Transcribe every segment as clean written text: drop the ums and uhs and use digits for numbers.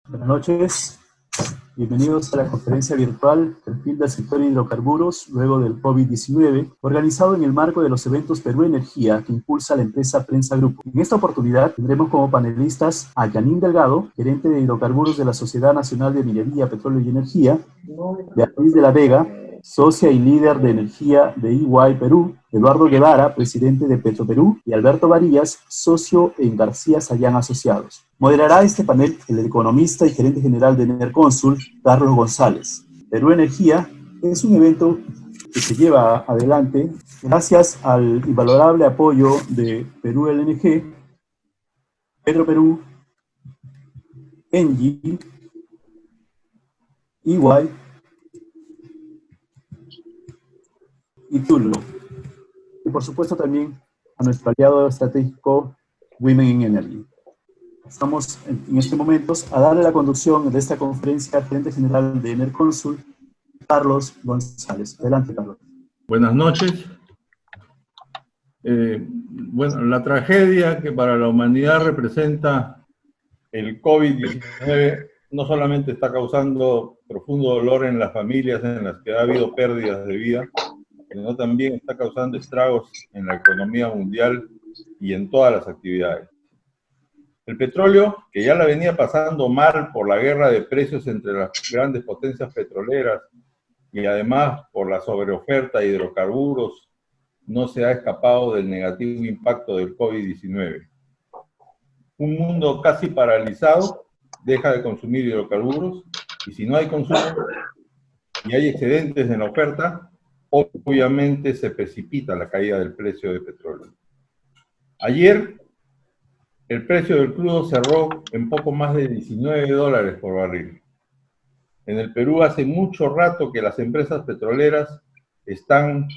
Buenas noches, bienvenidos a la conferencia virtual Perfil del sector hidrocarburos luego del COVID-19, organizado en el marco de los eventos Perú Energía que impulsa la empresa Prensa Grupo. En esta oportunidad tendremos como panelistas a Yanin Delgado, gerente de hidrocarburos de la Sociedad Nacional de Minería, Petróleo y Energía, Beatriz de la Vega, socia y líder de energía de EY Perú, Eduardo Guevara, presidente de Petroperú, y Alberto Varillas, socio en García Sayán Asociados. Moderará este panel el economista y gerente general de Enerconsul, Carlos González. Perú Energía es un evento que se lleva adelante gracias al invalorable apoyo de Perú LNG, Petroperú, Engie, EY y Tullow. Y por supuesto también a nuestro aliado estratégico Women in Energy. Estamos en estos momentos a darle la conducción de esta conferencia al gerente general de Enerconsul, Carlos González. Adelante, Carlos. Buenas noches. Bueno, la tragedia que para la humanidad representa el COVID-19 no solamente está causando profundo dolor en las familias en las que ha habido pérdidas de vida, sino también está causando estragos en la economía mundial y en todas las actividades. El petróleo, que ya la venía pasando mal por la guerra de precios entre las grandes potencias petroleras y además por la sobreoferta de hidrocarburos, no se ha escapado del negativo impacto del COVID-19. Un mundo casi paralizado deja de consumir hidrocarburos, y si no hay consumo y hay excedentes en la oferta, obviamente se precipita la caída del precio del petróleo. Ayer, el precio del crudo cerró en poco más de $19 por barril. En el Perú hace mucho rato que las empresas petroleras están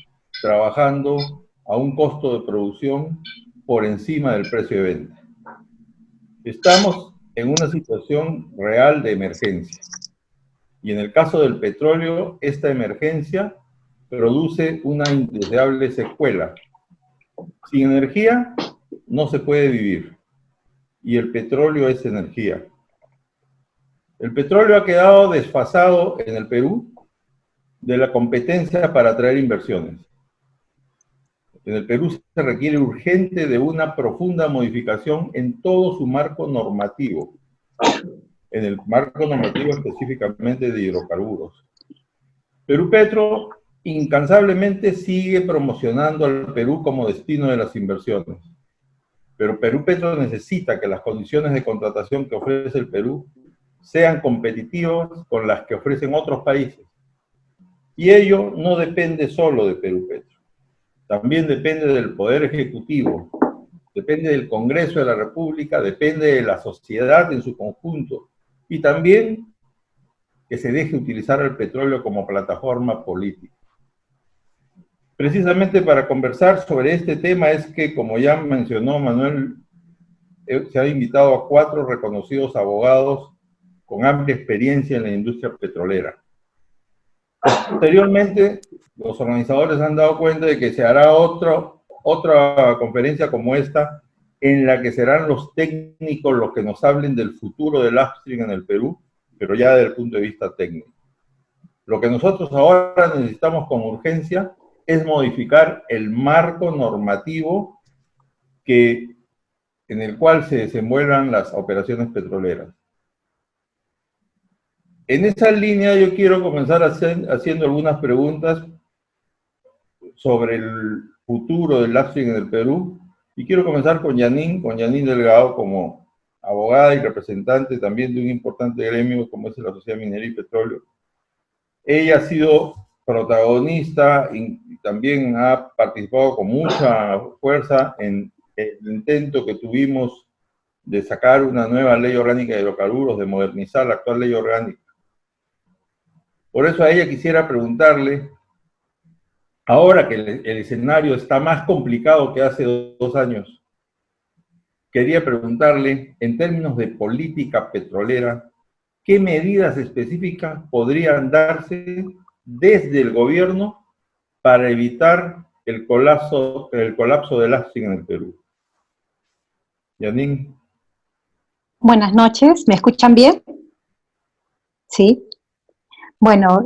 trabajando a un costo de producción por encima del precio de venta. Estamos en una situación real de emergencia. Y en el caso del petróleo, esta emergencia produce una indeseable secuela. Sin energía no se puede vivir, y el petróleo es energía. El petróleo ha quedado desfasado en el Perú de la competencia para atraer inversiones. En el Perú se requiere urgente de una profunda modificación en todo su marco normativo, en el marco normativo específicamente de hidrocarburos. Perú Petro incansablemente sigue promocionando al Perú como destino de las inversiones. Pero Perú Petro necesita que las condiciones de contratación que ofrece el Perú sean competitivas con las que ofrecen otros países. Y ello no depende solo de Perú Petro. También depende del Poder Ejecutivo, depende del Congreso de la República, depende de la sociedad en su conjunto. Y también que se deje utilizar el petróleo como plataforma política. Precisamente para conversar sobre este tema es que, como ya mencionó Manuel, se ha invitado a 4 reconocidos abogados con amplia experiencia en la industria petrolera. Posteriormente, los organizadores han dado cuenta de que se hará otra conferencia como esta, en la que serán los técnicos los que nos hablen del futuro del upstream en el Perú, pero ya desde el punto de vista técnico. Lo que nosotros ahora necesitamos con urgencia es modificar el marco normativo en el cual se desenvuelvan las operaciones petroleras. En esa línea yo quiero comenzar haciendo algunas preguntas sobre el futuro del upstream en el Perú, y quiero comenzar con Yanin Delgado como abogada y representante también de un importante gremio como es la Sociedad Minería y Petróleo. Ella ha sido protagonista y también ha participado con mucha fuerza en el intento que tuvimos de sacar una nueva ley orgánica de hidrocarburos, de modernizar la actual ley orgánica. Por eso a ella quisiera preguntarle, ahora que el escenario está más complicado que hace 2 años, quería preguntarle, en términos de política petrolera, ¿qué medidas específicas podrían darse desde el gobierno para evitar el colapso del upstream en el Perú? Yanin. Buenas noches, ¿me escuchan bien? Sí. Bueno,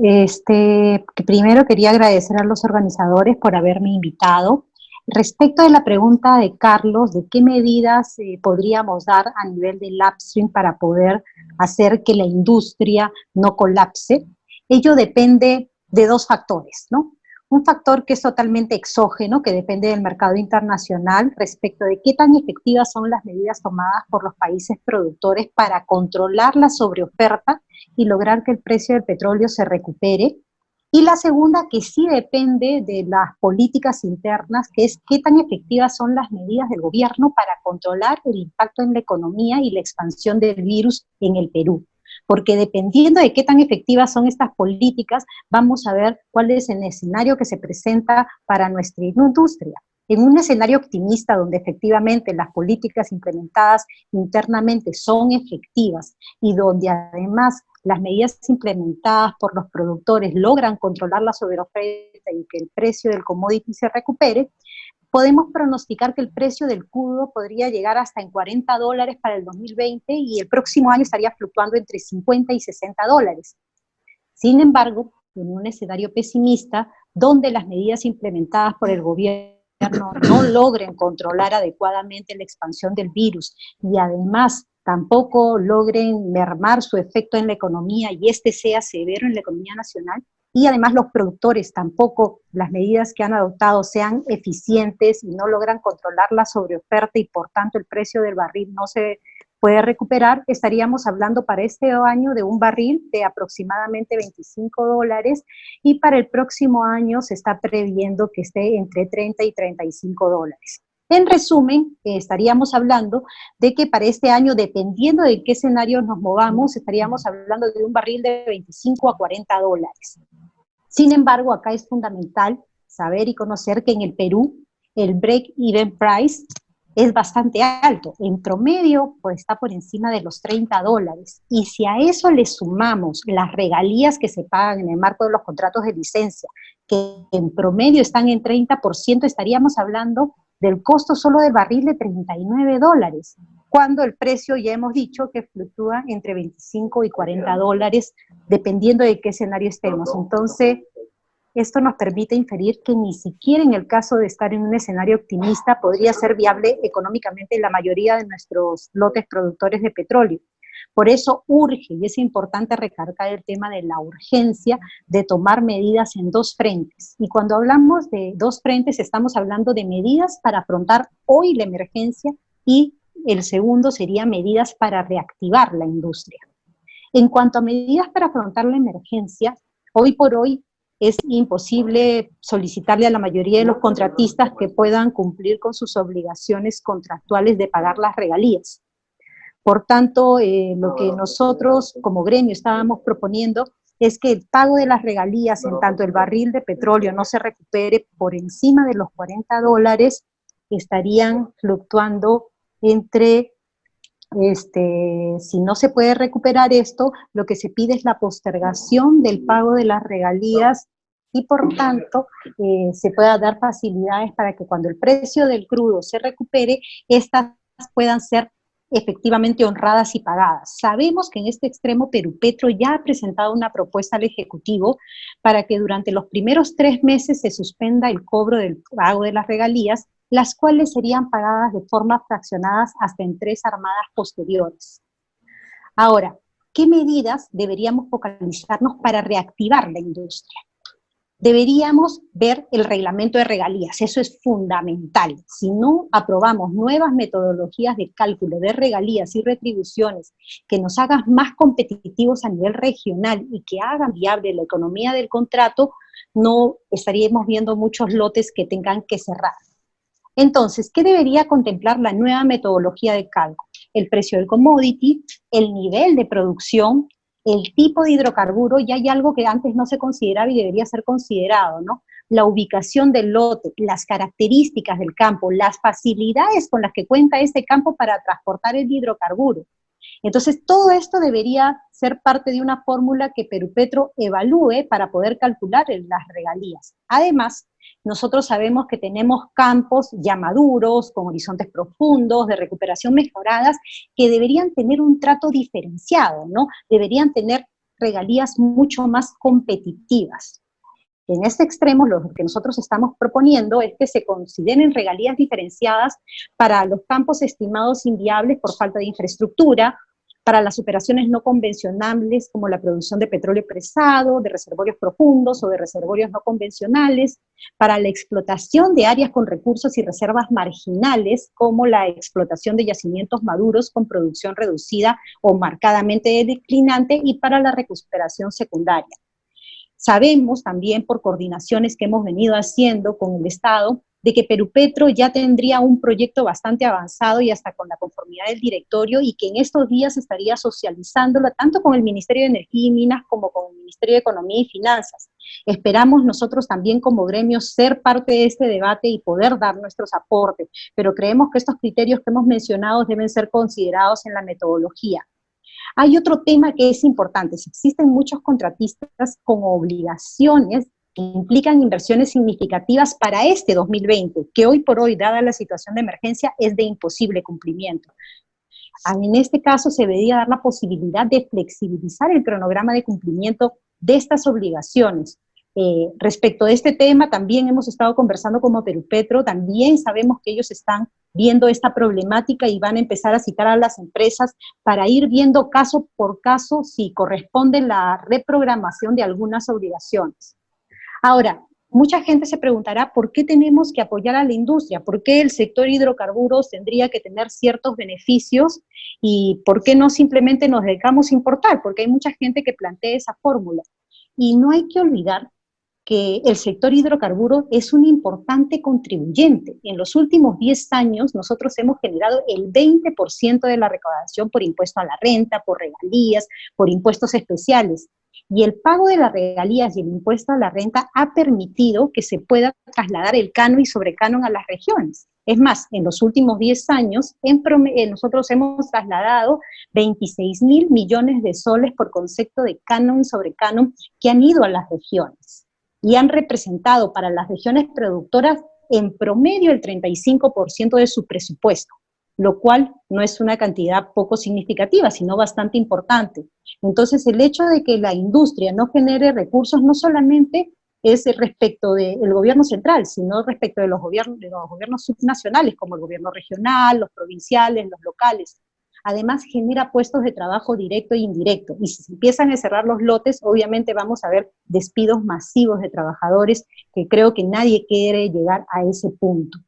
primero quería agradecer a los organizadores por haberme invitado. Respecto de la pregunta de Carlos, de qué medidas podríamos dar a nivel del upstream para poder hacer que la industria no colapse, ello depende de dos factores, ¿no? Un factor que es totalmente exógeno, que depende del mercado internacional respecto de qué tan efectivas son las medidas tomadas por los países productores para controlar la sobreoferta y lograr que el precio del petróleo se recupere. Y la segunda, que sí depende de las políticas internas, que es qué tan efectivas son las medidas del gobierno para controlar el impacto en la economía y la expansión del virus en el Perú. Porque dependiendo de qué tan efectivas son estas políticas, vamos a ver cuál es el escenario que se presenta para nuestra industria. En un escenario optimista donde efectivamente las políticas implementadas internamente son efectivas y donde además las medidas implementadas por los productores logran controlar la sobreoferta y que el precio del commodity se recupere, podemos pronosticar que el precio del crudo podría llegar hasta en $40 para el 2020 y el próximo año estaría fluctuando entre 50 y 60 dólares. Sin embargo, en un escenario pesimista, donde las medidas implementadas por el gobierno no logren controlar adecuadamente la expansión del virus y además tampoco logren mermar su efecto en la economía y este sea severo en la economía nacional, y además los productores tampoco las medidas que han adoptado sean eficientes y no logran controlar la sobreoferta y por tanto el precio del barril no se puede recuperar, estaríamos hablando para este año de un barril de aproximadamente 25 dólares y para el próximo año se está previendo que esté entre 30 y 35 dólares. En resumen, estaríamos hablando de que para este año, dependiendo de qué escenario nos movamos, estaríamos hablando de un barril de 25 a 40 dólares. Sin embargo, acá es fundamental saber y conocer que en el Perú el break-even price es bastante alto. En promedio, pues está por encima de los 30 dólares. Y si a eso le sumamos las regalías que se pagan en el marco de los contratos de licencia, que en promedio están en 30%, estaríamos hablando del costo solo del barril de 39 dólares, cuando el precio ya hemos dicho que fluctúa entre 25 y 40 dólares, dependiendo de qué escenario estemos. Entonces, esto nos permite inferir que ni siquiera en el caso de estar en un escenario optimista podría ser viable económicamente la mayoría de nuestros lotes productores de petróleo. Por eso urge, y es importante recargar el tema de la urgencia de tomar medidas en dos frentes. Y cuando hablamos de dos frentes, estamos hablando de medidas para afrontar hoy la emergencia y el segundo sería medidas para reactivar la industria. En cuanto a medidas para afrontar la emergencia, hoy por hoy es imposible solicitarle a la mayoría de los contratistas que puedan cumplir con sus obligaciones contractuales de pagar las regalías. Por tanto, lo que nosotros como gremio estábamos proponiendo es que el pago de las regalías, en tanto el barril de petróleo no se recupere por encima de los 40 dólares, estarían fluctuando entre, si no se puede recuperar esto, lo que se pide es la postergación del pago de las regalías y por tanto se pueda dar facilidades para que cuando el precio del crudo se recupere, estas puedan ser efectivamente honradas y pagadas. Sabemos que en este extremo Perupetro ya ha presentado una propuesta al Ejecutivo para que durante los primeros 3 meses se suspenda el cobro del pago de las regalías, las cuales serían pagadas de forma fraccionadas hasta en 3 armadas posteriores. Ahora, ¿qué medidas deberíamos focalizarnos para reactivar la industria? Deberíamos ver el reglamento de regalías, eso es fundamental. Si no aprobamos nuevas metodologías de cálculo de regalías y retribuciones que nos hagan más competitivos a nivel regional y que hagan viable la economía del contrato, no estaríamos viendo muchos lotes que tengan que cerrar. Entonces, ¿qué debería contemplar la nueva metodología de cálculo? El precio del commodity, el nivel de producción, el tipo de hidrocarburo, y hay algo que antes no se consideraba y debería ser considerado, ¿no? La ubicación del lote, las características del campo, las facilidades con las que cuenta este campo para transportar el hidrocarburo. Entonces, todo esto debería ser parte de una fórmula que Perupetro evalúe para poder calcular las regalías. Además, nosotros sabemos que tenemos campos ya maduros, con horizontes profundos, de recuperación mejoradas, que deberían tener un trato diferenciado, ¿no? Deberían tener regalías mucho más competitivas. En este extremo, lo que nosotros estamos proponiendo es que se consideren regalías diferenciadas para los campos estimados inviables por falta de infraestructura, para las operaciones no convencionales como la producción de petróleo presado, de reservorios profundos o de reservorios no convencionales, para la explotación de áreas con recursos y reservas marginales como la explotación de yacimientos maduros con producción reducida o marcadamente declinante y para la recuperación secundaria. Sabemos también por coordinaciones que hemos venido haciendo con el Estado de que Perupetro ya tendría un proyecto bastante avanzado y hasta con la conformidad del directorio y que en estos días estaría socializándolo tanto con el Ministerio de Energía y Minas como con el Ministerio de Economía y Finanzas. Esperamos nosotros también como gremio ser parte de este debate y poder dar nuestros aportes, pero creemos que estos criterios que hemos mencionado deben ser considerados en la metodología. Hay otro tema que es importante. Existen muchos contratistas con obligaciones que implican inversiones significativas para este 2020, que hoy por hoy, dada la situación de emergencia, es de imposible cumplimiento. En este caso, se debería dar la posibilidad de flexibilizar el cronograma de cumplimiento de estas obligaciones. Respecto de este tema, también hemos estado conversando con Perupetro, también sabemos que ellos están viendo esta problemática y van a empezar a citar a las empresas para ir viendo caso por caso si corresponde la reprogramación de algunas obligaciones. Ahora, mucha gente se preguntará por qué tenemos que apoyar a la industria, por qué el sector hidrocarburos tendría que tener ciertos beneficios y por qué no simplemente nos dejamos importar, porque hay mucha gente que plantea esa fórmula. Y no hay que olvidar que el sector hidrocarburo es un importante contribuyente. En los últimos 10 años nosotros hemos generado el 20% de la recaudación por impuesto a la renta, por regalías, por impuestos especiales. Y el pago de las regalías y el impuesto a la renta ha permitido que se pueda trasladar el canon y sobrecanon a las regiones. Es más, en los últimos 10 años, nosotros hemos trasladado 26.000 millones de soles por concepto de canon y sobrecanon que han ido a las regiones y han representado para las regiones productoras en promedio el 35% de su presupuesto, lo cual no es una cantidad poco significativa, sino bastante importante. Entonces, el hecho de que la industria no genere recursos no solamente es respecto del gobierno central, sino respecto de los gobiernos subnacionales, como el gobierno regional, los provinciales, los locales. Además, genera puestos de trabajo directo e indirecto. Y si se empiezan a cerrar los lotes, obviamente vamos a ver despidos masivos de trabajadores, que creo que nadie quiere llegar a ese punto.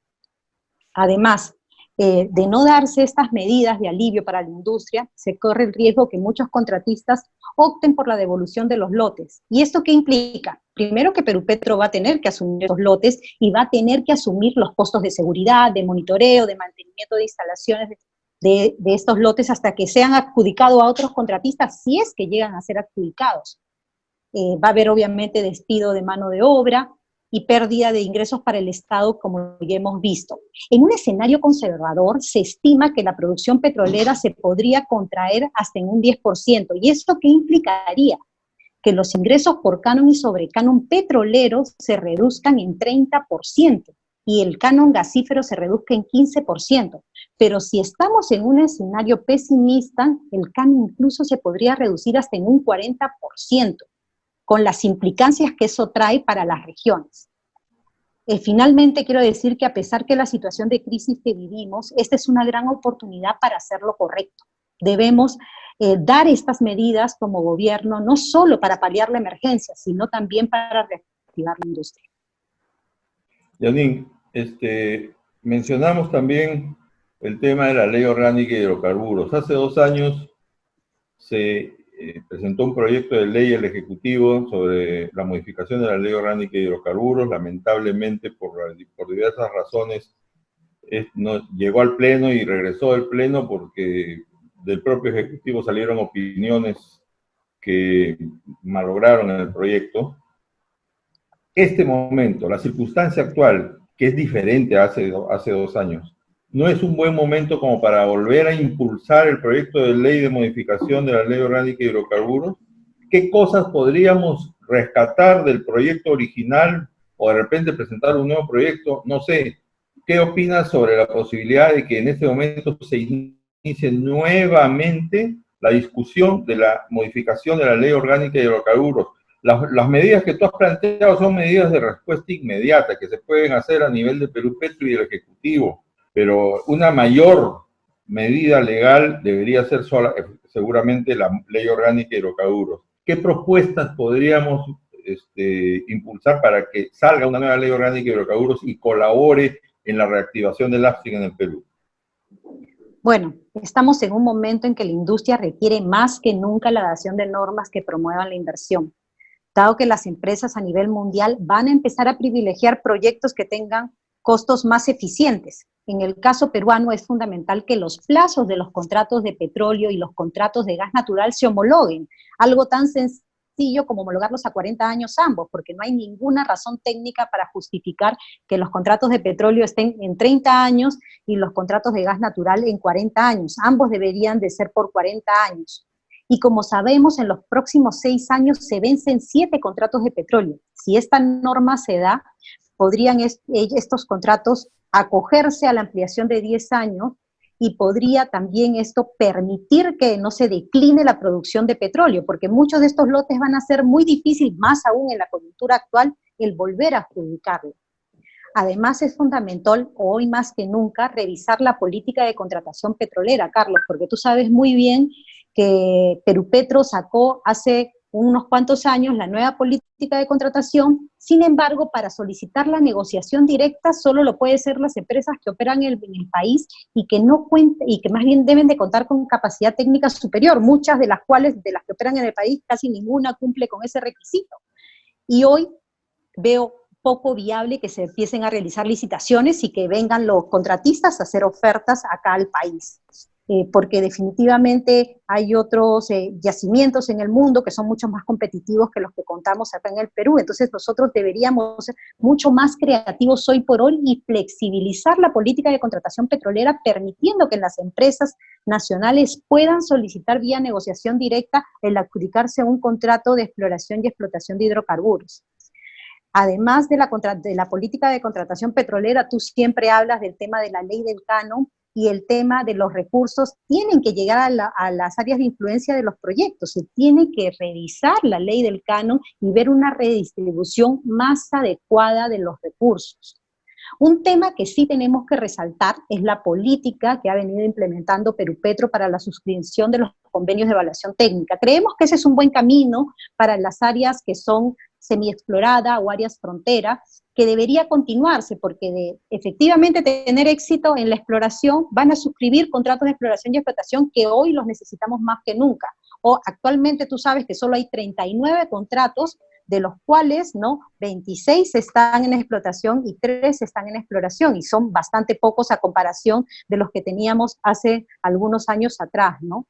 Además, de no darse estas medidas de alivio para la industria, se corre el riesgo que muchos contratistas opten por la devolución de los lotes. ¿Y esto qué implica? Primero, que Perupetro va a tener que asumir esos lotes y va a tener que asumir los costos de seguridad, de monitoreo, de mantenimiento de instalaciones de estos lotes hasta que sean adjudicados a otros contratistas, si es que llegan a ser adjudicados. Va a haber obviamente despido de mano de obra y pérdida de ingresos para el Estado, como ya hemos visto. En un escenario conservador se estima que la producción petrolera se podría contraer hasta en un 10%, ¿y esto qué implicaría? Que los ingresos por canon y sobrecanon petroleros se reduzcan en 30%, y el canon gasífero se reduzca en 15%. Pero si estamos en un escenario pesimista, el canon incluso se podría reducir hasta en un 40%, con las implicancias que eso trae para las regiones. Finalmente, quiero decir que a pesar que la situación de crisis que vivimos, esta es una gran oportunidad para hacer lo correcto. Debemos dar estas medidas como gobierno, no solo para paliar la emergencia, sino también para reactivar la industria. Janine, mencionamos también el tema de la Ley Orgánica de Hidrocarburos. Hace 2 años se presentó un proyecto de ley al Ejecutivo sobre la modificación de la Ley Orgánica de Hidrocarburos. Lamentablemente, por diversas razones, no llegó al Pleno y regresó del Pleno porque del propio Ejecutivo salieron opiniones que malograron el proyecto. Este momento, la circunstancia actual, que es diferente a hace 2 años, no es un buen momento como para volver a impulsar el proyecto de ley de modificación de la Ley Orgánica de Hidrocarburos. ¿Qué cosas podríamos rescatar del proyecto original o de repente presentar un nuevo proyecto? No sé, ¿qué opinas sobre la posibilidad de que en este momento se inicie nuevamente la discusión de la modificación de la Ley Orgánica de Hidrocarburos. Las medidas que tú has planteado son medidas de respuesta inmediata que se pueden hacer a nivel de Perú Petro y del Ejecutivo, pero una mayor medida legal debería ser seguramente la Ley Orgánica de Hidrocarburos. ¿Qué propuestas podríamos impulsar para que salga una nueva Ley Orgánica de Hidrocarburos y colabore en la reactivación del upstream en el Perú? Bueno, estamos en un momento en que la industria requiere más que nunca la adopción de normas que promuevan la inversión, dado que las empresas a nivel mundial van a empezar a privilegiar proyectos que tengan costos más eficientes. En el caso peruano es fundamental que los plazos de los contratos de petróleo y los contratos de gas natural se homologuen, algo tan sencillo como homologarlos a 40 años ambos, porque no hay ninguna razón técnica para justificar que los contratos de petróleo estén en 30 años y los contratos de gas natural en 40 años. Ambos deberían de ser por 40 años. Y como sabemos, en los próximos 6 años se vencen 7 contratos de petróleo. Si esta norma se da, podrían estos contratos acogerse a la ampliación de 10 años y podría también esto permitir que no se decline la producción de petróleo, porque muchos de estos lotes van a ser muy difíciles, más aún en la coyuntura actual, el volver a adjudicarlo. Además, es fundamental, hoy más que nunca, revisar la política de contratación petrolera, Carlos, porque tú sabes muy bien que Perupetro sacó hace unos cuantos años la nueva política de contratación. Sin embargo, para solicitar la negociación directa solo lo pueden ser las empresas que operan en el país y que más bien deben de contar con capacidad técnica superior, muchas de las cuales, de las que operan en el país, casi ninguna cumple con ese requisito. Y hoy veo poco viable que se empiecen a realizar licitaciones y que vengan los contratistas a hacer ofertas acá al país. Porque definitivamente hay otros yacimientos en el mundo que son mucho más competitivos que los que contamos acá en el Perú. Entonces nosotros deberíamos ser mucho más creativos hoy por hoy y flexibilizar la política de contratación petrolera, permitiendo que las empresas nacionales puedan solicitar vía negociación directa el adjudicarse un contrato de exploración y explotación de hidrocarburos. Además de la política de contratación petrolera, tú siempre hablas del tema de la ley del canon, y el tema de los recursos tienen que llegar a las áreas de influencia de los proyectos. Se tiene que revisar la ley del canon y ver una redistribución más adecuada de los recursos. Un tema que sí tenemos que resaltar es la política que ha venido implementando Perupetro para la suscripción de los convenios de evaluación técnica. Creemos que ese es un buen camino para las áreas que son semiexplorada o áreas frontera, que debería continuarse, porque efectivamente tener éxito en la exploración van a suscribir contratos de exploración y explotación que hoy los necesitamos más que nunca. O actualmente tú sabes que solo hay 39 contratos, de los cuales 26 están en explotación y 3 están en exploración, y son bastante pocos a comparación de los que teníamos hace algunos años atrás, ¿no?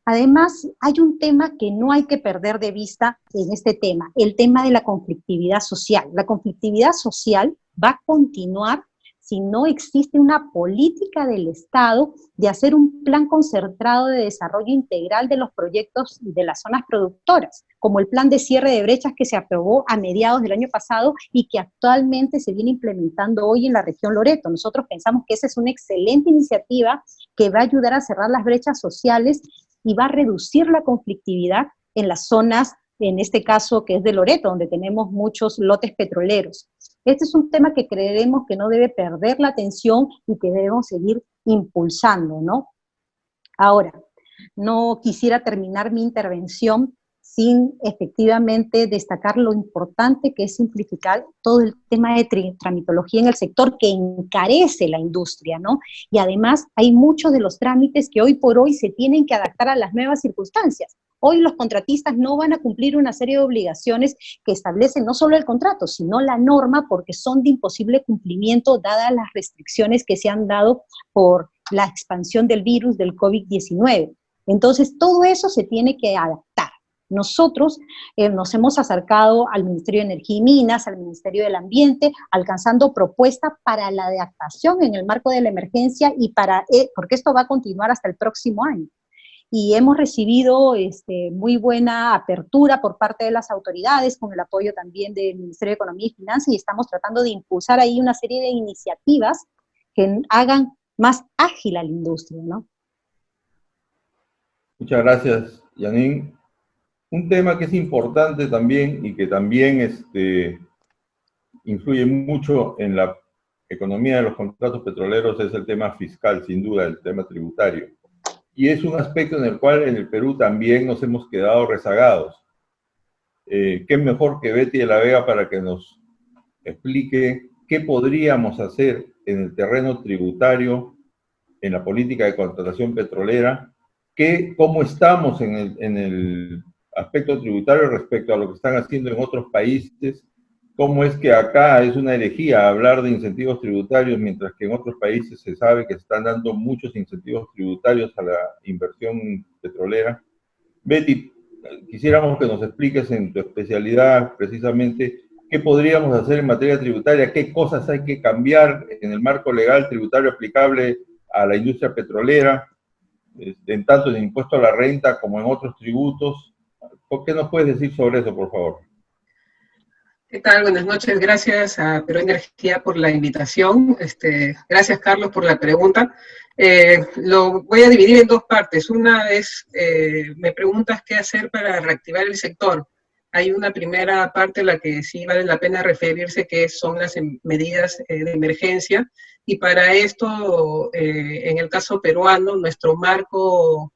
Además, hay un tema que no hay que perder de vista en este tema, el tema de la conflictividad social. La conflictividad social va a continuar si no existe una política del Estado de hacer un plan concentrado de desarrollo integral de los proyectos y de las zonas productoras, como el plan de cierre de brechas que se aprobó a mediados del año pasado y que actualmente se viene implementando hoy en la región Loreto. Nosotros pensamos que esa es una excelente iniciativa que va a ayudar a cerrar las brechas sociales y va a reducir la conflictividad en las zonas, en este caso que es de Loreto, donde tenemos muchos lotes petroleros. Este es un tema que creemos que no debe perder la atención y que debemos seguir impulsando, ¿no? Ahora, no quisiera terminar mi intervención sin efectivamente destacar lo importante que es simplificar todo el tema de tramitología en el sector que encarece la industria, ¿no? Y además hay muchos de los trámites que hoy por hoy se tienen que adaptar a las nuevas circunstancias. Hoy los contratistas no van a cumplir una serie de obligaciones que establecen no solo el contrato, sino la norma, porque son de imposible cumplimiento dadas las restricciones que se han dado por la expansión del virus del COVID-19. Entonces, todo eso se tiene que adaptar. Nosotros nos hemos acercado al Ministerio de Energía y Minas, al Ministerio del Ambiente, alcanzando propuestas para la adaptación en el marco de la emergencia y porque esto va a continuar hasta el próximo año. Y hemos recibido muy buena apertura por parte de las autoridades, con el apoyo también del Ministerio de Economía y Finanzas, y estamos tratando de impulsar ahí una serie de iniciativas que hagan más ágil a la industria, ¿no? Muchas gracias, Janine. Un tema que es importante también y que también influye mucho en la economía de los contratos petroleros es el tema fiscal, sin duda, el tema tributario. Y es un aspecto en el cual en el Perú también nos hemos quedado rezagados. ¿Qué mejor que Betty de la Vega para que nos explique qué podríamos hacer en el terreno tributario, en la política de contratación petrolera, cómo estamos en el aspecto tributario respecto a lo que están haciendo en otros países, cómo es que acá es una herejía hablar de incentivos tributarios, mientras que en otros países se sabe que se están dando muchos incentivos tributarios a la inversión petrolera. Betty, quisiéramos que nos expliques en tu especialidad precisamente qué podríamos hacer en materia tributaria, qué cosas hay que cambiar en el marco legal tributario aplicable a la industria petrolera, en tanto en impuesto a la renta como en otros tributos. ¿Qué nos puedes decir sobre eso, por favor? ¿Qué tal? Buenas noches. Gracias a Perú Energía por la invitación. Gracias, Carlos, por la pregunta. Lo voy a dividir en dos partes. Una es, me preguntas qué hacer para reactivar el sector. Hay una primera parte a la que sí vale la pena referirse, que son las medidas de emergencia. Y para esto, en el caso peruano, nuestro marco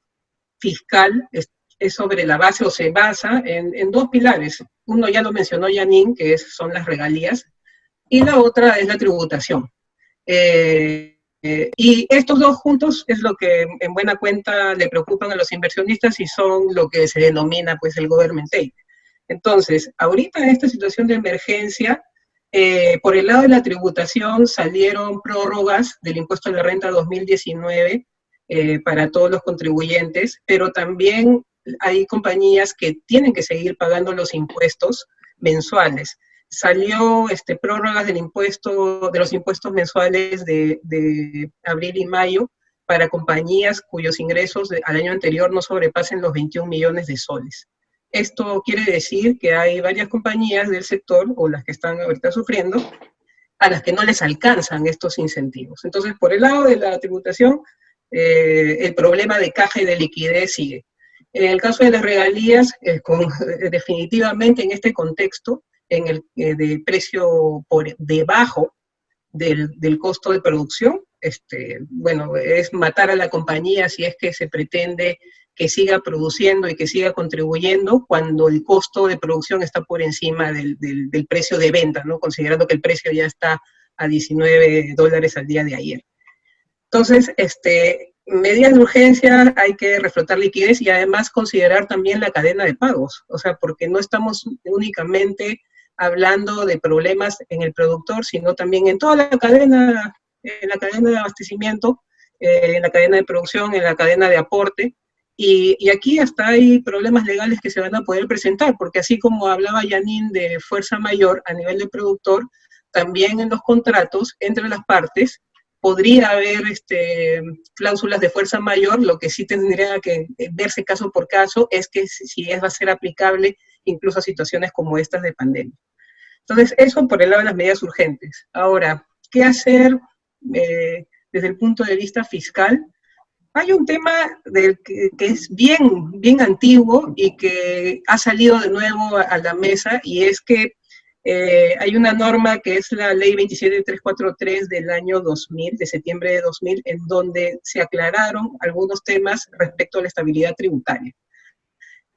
fiscal es sobre la base o se basa en dos pilares. Uno ya lo mencionó Janine, que son las regalías, y la otra es la tributación. Y estos dos juntos es lo que en buena cuenta le preocupan a los inversionistas y son lo que se denomina pues el government take. Entonces, ahorita en esta situación de emergencia, por el lado de la tributación salieron prórrogas del impuesto a la renta 2019 para todos los contribuyentes, pero también hay compañías que tienen que seguir pagando los impuestos mensuales. Salió prórrogas de los impuestos mensuales de abril y mayo para compañías cuyos ingresos al año anterior no sobrepasen los 21 millones de soles. Esto quiere decir que hay varias compañías del sector, o las que están ahorita sufriendo, a las que no les alcanzan estos incentivos. Entonces, por el lado de la tributación, el problema de caja y de liquidez sigue. En el caso de las regalías, definitivamente en este contexto, en el de precio por debajo del costo de producción, bueno, es matar a la compañía si es que se pretende que siga produciendo y que siga contribuyendo cuando el costo de producción está por encima del precio de venta, ¿no? Considerando que el precio ya está a $19 al día de ayer. Entonces, medidas de urgencia, hay que reflotar liquidez y además considerar también la cadena de pagos, o sea, porque no estamos únicamente hablando de problemas en el productor, sino también en toda la cadena de abastecimiento, en la cadena de producción, en la cadena de aporte, y aquí hasta hay problemas legales que se van a poder presentar, porque así como hablaba Janine de fuerza mayor a nivel de productor, también en los contratos entre las partes podría haber cláusulas de fuerza mayor. Lo que sí tendría que verse caso por caso es que si va a ser aplicable incluso a situaciones como estas de pandemia. Entonces, eso por el lado de las medidas urgentes. Ahora, ¿qué hacer desde el punto de vista fiscal? Hay un tema que es bien antiguo y que ha salido de nuevo a la mesa, y es que hay una norma que es la Ley 27343 del año 2000, de septiembre de 2000, en donde se aclararon algunos temas respecto a la estabilidad tributaria.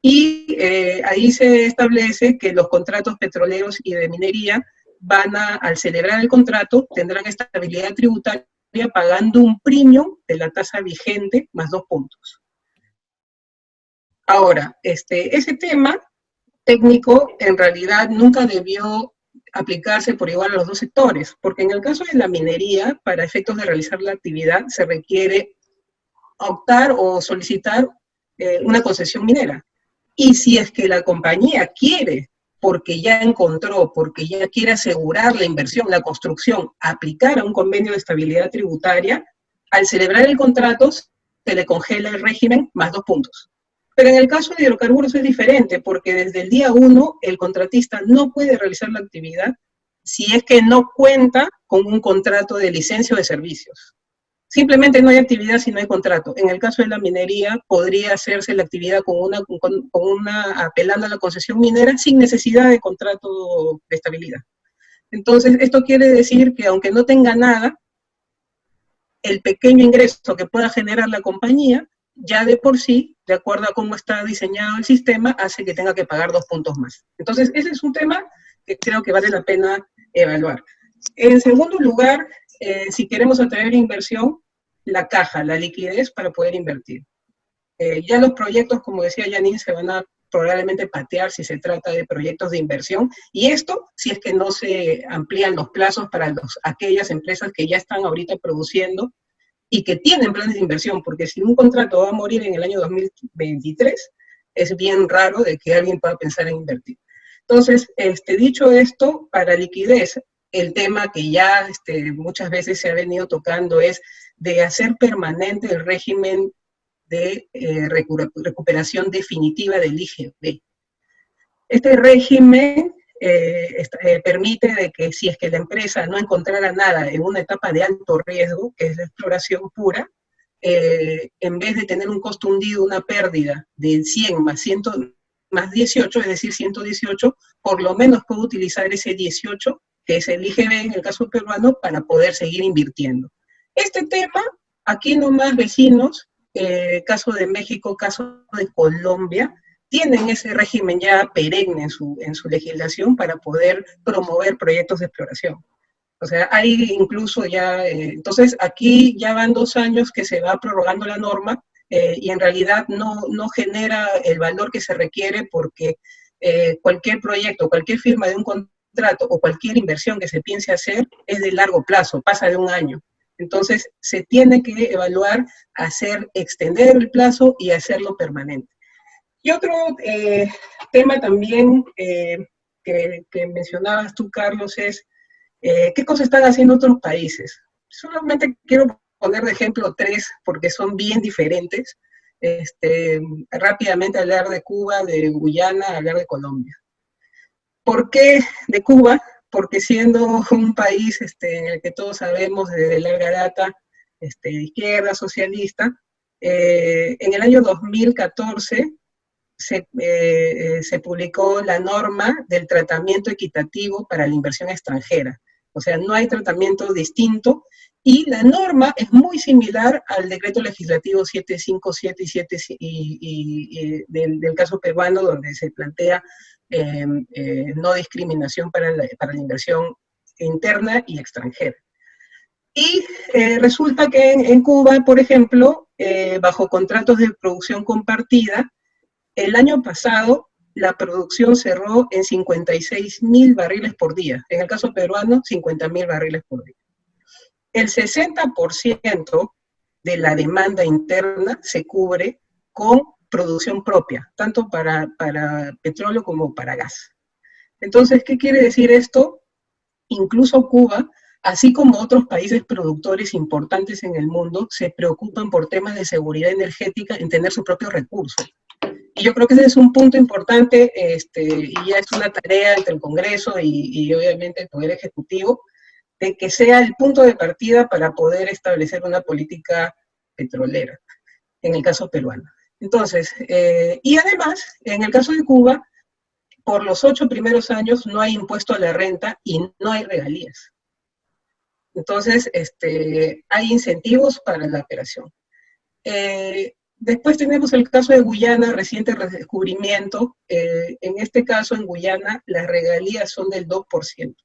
Y ahí se establece que los contratos petroleros y de minería al celebrar el contrato, tendrán estabilidad tributaria pagando un premium de la tasa vigente más 2 puntos. Ahora, ese tema técnico en realidad nunca debió aplicarse por igual a los dos sectores, porque en el caso de la minería, para efectos de realizar la actividad, se requiere optar o solicitar una concesión minera. Y si es que la compañía quiere, porque ya encontró, porque ya quiere asegurar la inversión, la construcción, aplicar a un convenio de estabilidad tributaria, al celebrar el contrato se le congela el régimen más 2 puntos. Pero en el caso de hidrocarburos es diferente, porque desde el día 1 el contratista no puede realizar la actividad si es que no cuenta con un contrato de licencia o de servicios. simplemente no hay actividad si no hay contrato. En el caso de la minería, podría hacerse la actividad apelando a la concesión minera sin necesidad de contrato de estabilidad. Entonces, esto quiere decir que aunque no tenga nada, el pequeño ingreso que pueda generar la compañía, ya de por sí, de acuerdo a cómo está diseñado el sistema, hace que tenga que pagar 2 puntos más. Entonces, ese es un tema que creo que vale la pena evaluar. En segundo lugar, si queremos atraer inversión, la caja, la liquidez para poder invertir. Ya los proyectos, como decía Janine, se van a probablemente patear si se trata de proyectos de inversión, y esto si es que no se amplían los plazos para aquellas empresas que ya están ahorita produciendo y que tienen planes de inversión, porque si un contrato va a morir en el año 2023, es bien raro de que alguien pueda pensar en invertir. Entonces, dicho esto, para liquidez, el tema que ya muchas veces se ha venido tocando es de hacer permanente el régimen de recuperación definitiva del IGB. Este régimen permite de que si es que la empresa no encontrara nada en una etapa de alto riesgo, que es la exploración pura, en vez de tener un costo hundido, una pérdida de 100 más 18, es decir, 118, por lo menos puede utilizar ese 18, que es el IGB en el caso peruano, para poder seguir invirtiendo. Este tema, aquí nomás vecinos, caso de México, caso de Colombia, tienen ese régimen ya perenne en su legislación para poder promover proyectos de exploración. O sea, hay incluso ya, entonces aquí ya van 2 años que se va prorrogando la norma, y en realidad no genera el valor que se requiere porque cualquier proyecto, cualquier firma de un contrato o cualquier inversión que se piense hacer es de largo plazo, pasa de 1 año. Entonces, se tiene que evaluar, extender el plazo y hacerlo permanente. Y otro tema también que mencionabas tú, Carlos, es qué cosas están haciendo otros países. Solamente quiero poner de ejemplo 3, porque son bien diferentes. Rápidamente hablar de Cuba, de Guyana, hablar de Colombia. ¿Por qué de Cuba? Porque siendo un país en el que todos sabemos de larga data, de izquierda, socialista, en el año 2014 se publicó la norma del tratamiento equitativo para la inversión extranjera. O sea, no hay tratamiento distinto, y la norma es muy similar al decreto legislativo 757 del caso peruano, donde se plantea no discriminación para la inversión interna y extranjera. Y resulta que en Cuba, por ejemplo, bajo contratos de producción compartida, el año pasado la producción cerró en 56.000 barriles por día. En el caso peruano, 50.000 barriles por día. El 60% de la demanda interna se cubre con producción propia, tanto para petróleo como para gas. Entonces, ¿qué quiere decir esto? Incluso Cuba, así como otros países productores importantes en el mundo, se preocupan por temas de seguridad energética en tener sus propios recursos. Y yo creo que ese es un punto importante, y ya es una tarea entre el Congreso y obviamente el Poder Ejecutivo, de que sea el punto de partida para poder establecer una política petrolera, en el caso peruano. Entonces, y además, en el caso de Cuba, por los 8 primeros años no hay impuesto a la renta y no hay regalías. Entonces, hay incentivos para la operación. Después tenemos el caso de Guyana, reciente redescubrimiento. En este caso, en Guyana, las regalías son del 2%.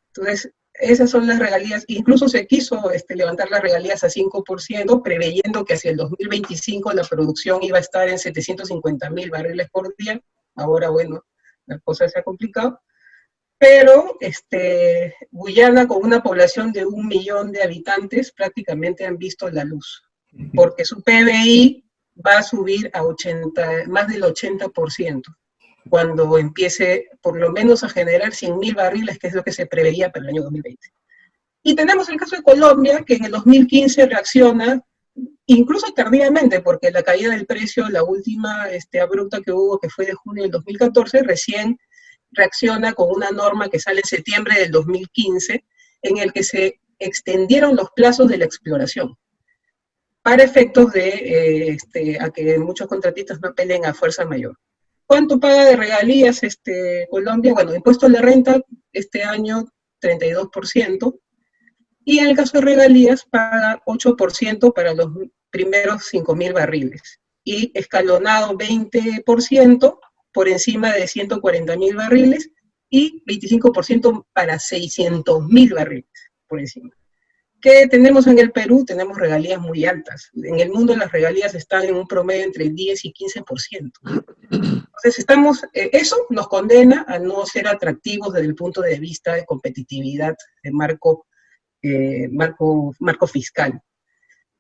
Entonces, esas son las regalías. Incluso se quiso levantar las regalías a 5%, preveyendo que hacia el 2025 la producción iba a estar en 750.000 barriles por día. Ahora, bueno, la cosa se ha complicado. Pero Guyana, con una población de 1 millón de habitantes, prácticamente han visto la luz, porque su PBI va a subir a más del 80%, cuando empiece por lo menos a generar 100.000 barriles, que es lo que se preveía para el año 2020. Y tenemos el caso de Colombia, que en el 2015 reacciona, incluso tardíamente, porque la caída del precio, la última abrupta que hubo, que fue de junio del 2014, recién reacciona con una norma que sale en septiembre del 2015, en el que se extendieron los plazos de la exploración para efectos de a que muchos contratistas no apelen a fuerza mayor. ¿Cuánto paga de regalías Colombia? Bueno, impuesto a la renta este año 32%, y en el caso de regalías paga 8% para los primeros 5.000 barriles, y escalonado 20% por encima de 140.000 barriles, y 25% para 600.000 barriles por encima. ¿Qué tenemos en el Perú? Tenemos regalías muy altas. En el mundo las regalías están en un promedio entre el 10 y 15%. Entonces eso nos condena a no ser atractivos desde el punto de vista de competitividad de marco fiscal.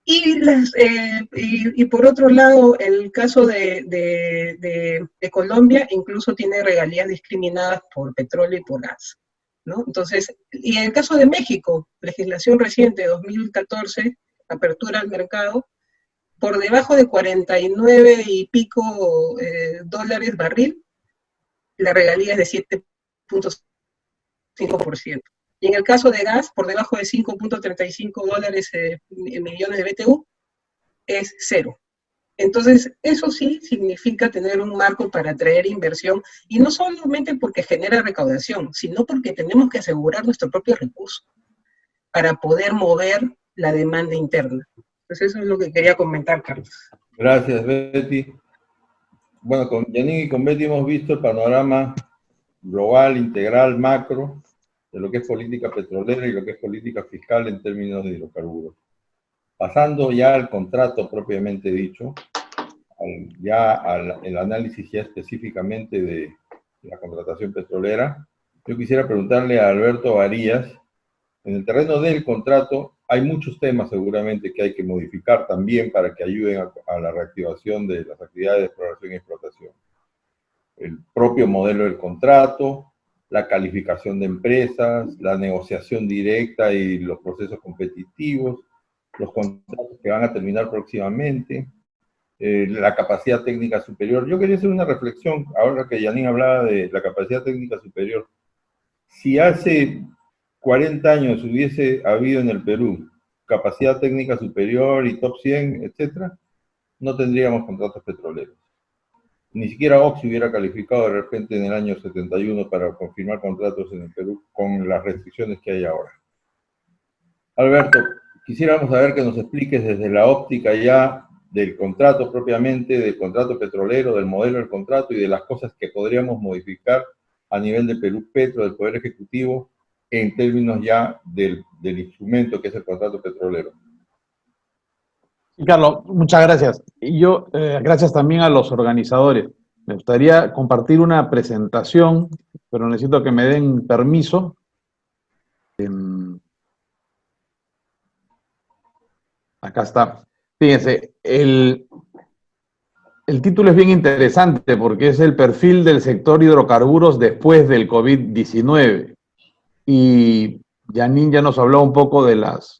Y por otro lado, el caso de Colombia incluso tiene regalías discriminadas por petróleo y por gas, ¿no? Entonces, y en el caso de México, legislación reciente, 2014, apertura al mercado, por debajo de 49 y pico dólares barril, la regalía es de 7.5%. Y en el caso de gas, por debajo de 5.35 dólares millones de BTU, es cero. Entonces, eso sí significa tener un marco para atraer inversión, y no solamente porque genera recaudación, sino porque tenemos que asegurar nuestro propio recurso para poder mover la demanda interna. Entonces, eso es lo que quería comentar, Carlos. Gracias, Betty. Bueno, con Janine y con Betty hemos visto el panorama global, integral, macro, de lo que es política petrolera y lo que es política fiscal en términos de hidrocarburos. Pasando ya al contrato propiamente dicho, el análisis ya específicamente de la contratación petrolera, yo quisiera preguntarle a Alberto Varías, en el terreno del contrato hay muchos temas seguramente que hay que modificar también para que ayuden a la reactivación de las actividades de exploración y explotación. El propio modelo del contrato, la calificación de empresas, la negociación directa y los procesos competitivos, los contratos que van a terminar próximamente, la capacidad técnica superior. Yo quería hacer una reflexión, ahora que Janine hablaba de la capacidad técnica superior. Si hace 40 años hubiese habido en el Perú capacidad técnica superior y top 100, etcétera, no tendríamos contratos petroleros. Ni siquiera Oxy hubiera calificado de repente en el año 71 para confirmar contratos en el Perú con las restricciones que hay ahora. Alberto, quisiéramos saber que nos expliques desde la óptica ya del contrato propiamente, del contrato petrolero, del modelo del contrato y de las cosas que podríamos modificar a nivel de Perú Petro, del Poder Ejecutivo, en términos ya del instrumento que es el contrato petrolero. Sí, Carlos, muchas gracias. Y yo, gracias también a los organizadores. Me gustaría compartir una presentación, pero necesito que me den permiso. Acá está. Fíjense, el título es bien interesante porque es el perfil del sector hidrocarburos después del COVID-19. Y Janine ya nos habló un poco de las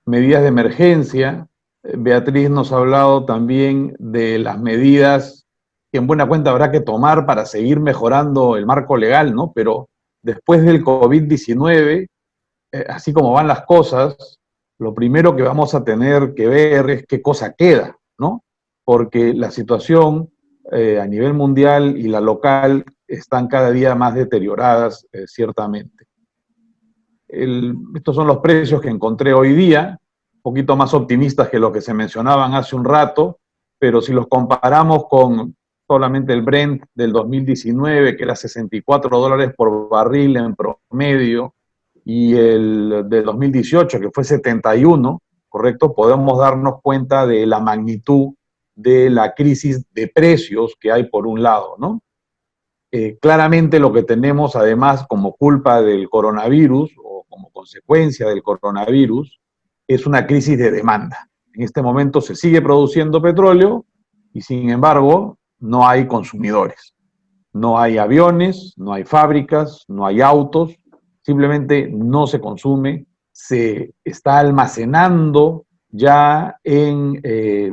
medidas de emergencia. Beatriz nos ha hablado también de las medidas que en buena cuenta habrá que tomar para seguir mejorando el marco legal, ¿no? Pero después del COVID-19, así como van las cosas, lo primero que vamos a tener que ver es qué cosa queda, ¿no? Porque la situación a nivel mundial y la local están cada día más deterioradas, ciertamente. Estos son los precios que encontré hoy día, un poquito más optimistas que lo que se mencionaban hace un rato, pero si los comparamos con solamente el Brent del 2019, que era 64 dólares por barril en promedio, y el del 2018, que fue 71, ¿correcto? Podemos darnos cuenta de la magnitud de la crisis de precios que hay por un lado, ¿no? Claramente lo que tenemos además como culpa del coronavirus o como consecuencia del coronavirus es una crisis de demanda. En este momento se sigue produciendo petróleo y sin embargo no hay consumidores. No hay aviones, no hay fábricas, no hay autos, simplemente no se consume, se está almacenando ya en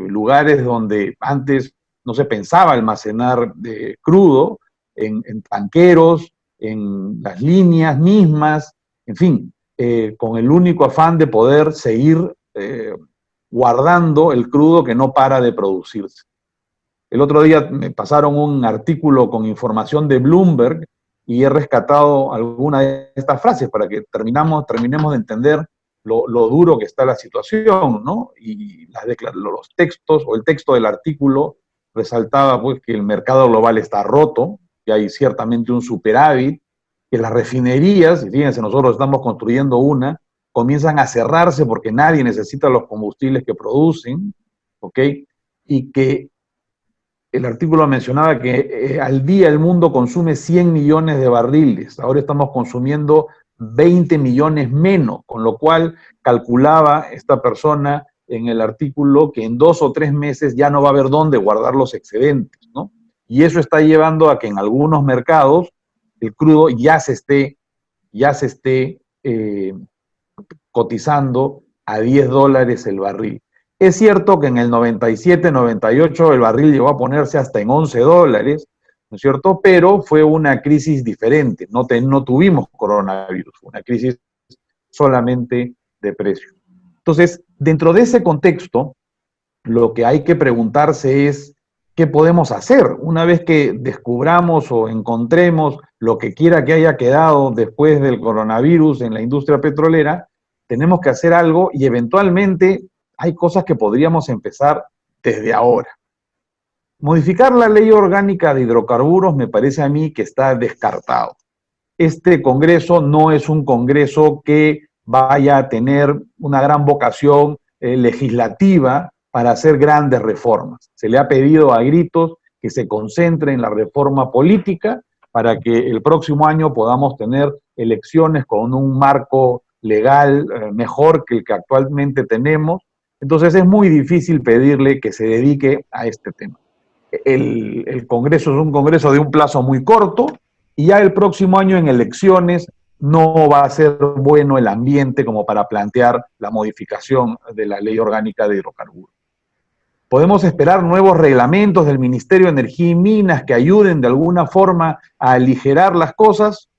lugares donde antes no se pensaba almacenar crudo, en tanqueros, en las líneas mismas, en fin, con el único afán de poder seguir guardando el crudo que no para de producirse. El otro día me pasaron un artículo con información de Bloomberg y he rescatado alguna de estas frases para que terminemos de entender lo duro que está la situación, ¿no? Y los textos, o el texto del artículo resaltaba pues que el mercado global está roto, que hay ciertamente un superávit, que las refinerías, y fíjense, nosotros estamos construyendo una, comienzan a cerrarse porque nadie necesita los combustibles que producen, ¿ok? Y que el artículo mencionaba que al día el mundo consume 100 millones de barriles, ahora estamos consumiendo 20 millones menos, con lo cual calculaba esta persona en el artículo que en 2 o 3 meses ya no va a haber dónde guardar los excedentes, ¿no? Y eso está llevando a que en algunos mercados el crudo ya se esté cotizando a $10 el barril. Es cierto que en el 97, 98 el barril llegó a ponerse hasta en $11, ¿no es cierto? Pero fue una crisis diferente, no tuvimos coronavirus, fue una crisis solamente de precio. Entonces, dentro de ese contexto, lo que hay que preguntarse es, ¿qué podemos hacer? Una vez que descubramos o encontremos lo que quiera que haya quedado después del coronavirus en la industria petrolera, tenemos que hacer algo y eventualmente hay cosas que podríamos empezar desde ahora. Modificar la ley orgánica de hidrocarburos me parece a mí que está descartado. Este Congreso no es un Congreso que vaya a tener una gran vocación legislativa para hacer grandes reformas. Se le ha pedido a gritos que se concentre en la reforma política para que el próximo año podamos tener elecciones con un marco legal mejor que el que actualmente tenemos. Entonces es muy difícil pedirle que se dedique a este tema. El Congreso es un Congreso de un plazo muy corto y ya el próximo año en elecciones no va a ser bueno el ambiente como para plantear la modificación de la ley orgánica de hidrocarburos. ¿Podemos esperar nuevos reglamentos del Ministerio de Energía y Minas que ayuden de alguna forma a aligerar las cosas?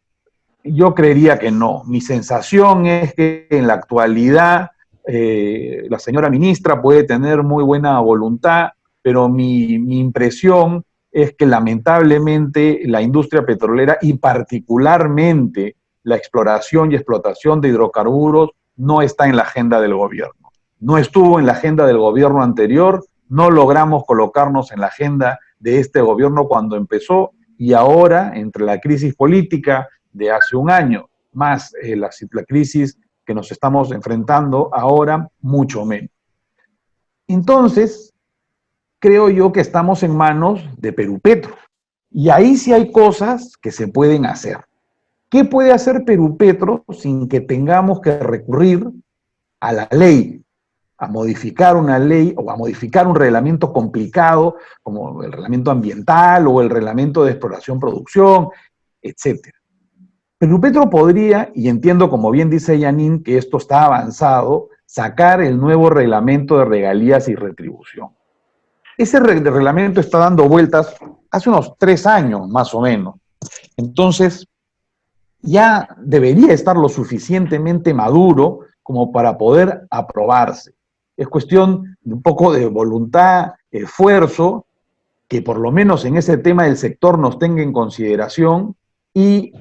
Yo creería que no. Mi sensación es que en la actualidad la señora ministra puede tener muy buena voluntad, pero mi impresión es que lamentablemente la industria petrolera y particularmente la exploración y explotación de hidrocarburos no está en la agenda del gobierno. No estuvo en la agenda del gobierno anterior, no logramos colocarnos en la agenda de este gobierno cuando empezó y ahora, entre la crisis política de hace un año, más la crisis que nos estamos enfrentando ahora, mucho menos. Entonces, creo yo que estamos en manos de Perupetro. Y ahí sí hay cosas que se pueden hacer. ¿Qué puede hacer Perupetro sin que tengamos que recurrir a la ley, a modificar una ley o a modificar un reglamento complicado como el reglamento ambiental o el reglamento de exploración-producción, etcétera? Perupetro podría, y entiendo como bien dice Yanin que esto está avanzado, sacar el nuevo reglamento de regalías y retribución. Ese reglamento está dando vueltas hace unos 3 años más o menos. Entonces, ya debería estar lo suficientemente maduro como para poder aprobarse. Es cuestión de un poco de voluntad, esfuerzo, que por lo menos en ese tema del sector nos tenga en consideración y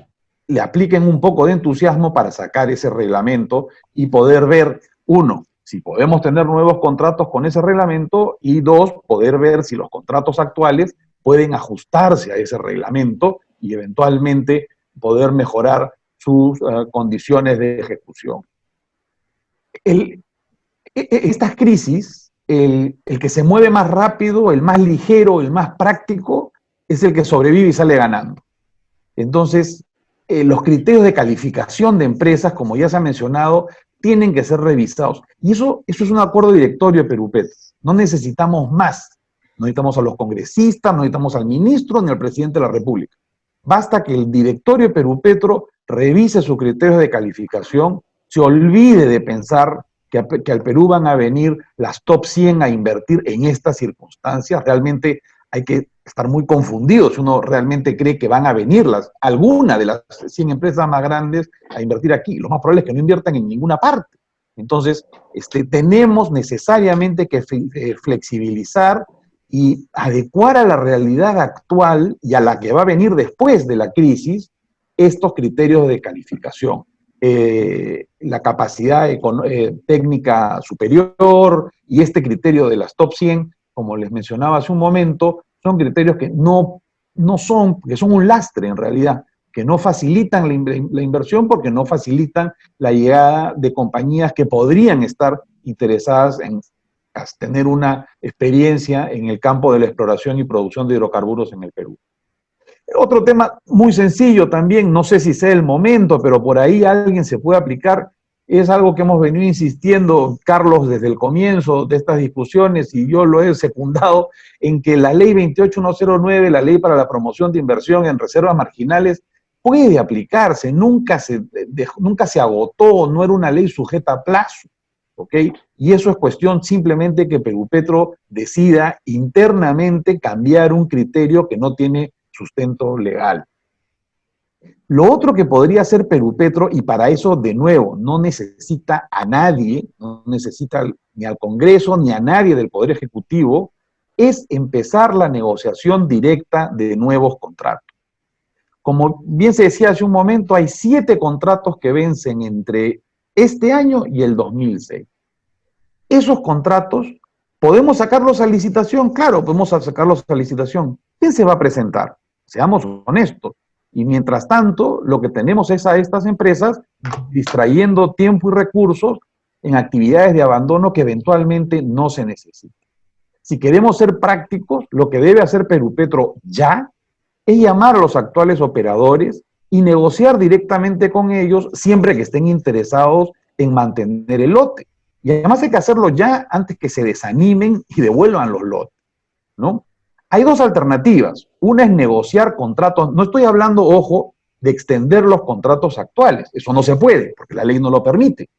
le apliquen un poco de entusiasmo para sacar ese reglamento y poder ver, 1, si podemos tener nuevos contratos con ese reglamento y 2, poder ver si los contratos actuales pueden ajustarse a ese reglamento y eventualmente poder mejorar sus condiciones de ejecución. Estas crisis, el que se mueve más rápido, el más ligero, el más práctico, es el que sobrevive y sale ganando. Entonces, los criterios de calificación de empresas, como ya se ha mencionado, tienen que ser revisados. Y eso es un acuerdo directorio de Perupetro. No necesitamos más. No necesitamos a los congresistas, no necesitamos al ministro ni al presidente de la República. Basta que el directorio de Perupetro revise sus criterios de calificación, se olvide de pensar que al Perú van a venir las top 100 a invertir en estas circunstancias. Realmente hay que estar muy confundidos si uno realmente cree que van a venir alguna de las 100 empresas más grandes a invertir aquí. Lo más probable es que no inviertan en ninguna parte. Entonces, tenemos necesariamente que flexibilizar y adecuar a la realidad actual y a la que va a venir después de la crisis estos criterios de calificación. La capacidad técnica superior y este criterio de las top 100, como les mencionaba hace un momento, son criterios que que son un lastre en realidad, que no facilitan la inversión porque no facilitan la llegada de compañías que podrían estar interesadas en tener una experiencia en el campo de la exploración y producción de hidrocarburos en el Perú. Otro tema muy sencillo también, no sé si sea el momento, pero por ahí alguien se puede aplicar, es algo que hemos venido insistiendo, Carlos, desde el comienzo de estas discusiones, y yo lo he secundado, en que la ley 28109, la ley para la promoción de inversión en reservas marginales, puede aplicarse, nunca se agotó, no era una ley sujeta a plazo, ¿ok? Y eso es cuestión simplemente que Perupetro decida internamente cambiar un criterio que no tiene sustento legal. Lo otro que podría hacer Perupetro, y para eso, de nuevo, no necesita a nadie, no necesita ni al Congreso ni a nadie del Poder Ejecutivo, es empezar la negociación directa de nuevos contratos. Como bien se decía hace un momento, hay 7 contratos que vencen entre este año y el 2006. Esos contratos, ¿podemos sacarlos a licitación? Claro, podemos sacarlos a licitación. ¿Quién se va a presentar? Seamos honestos. Y mientras tanto, lo que tenemos es a estas empresas distrayendo tiempo y recursos en actividades de abandono que eventualmente no se necesitan. Si queremos ser prácticos, lo que debe hacer Perupetro ya es llamar a los actuales operadores y negociar directamente con ellos siempre que estén interesados en mantener el lote. Y además hay que hacerlo ya antes que se desanimen y devuelvan los lotes, ¿no? Hay 2 alternativas. Una es negociar contratos. No estoy hablando, ojo, de extender los contratos actuales. Eso no se puede, porque la ley no lo permite.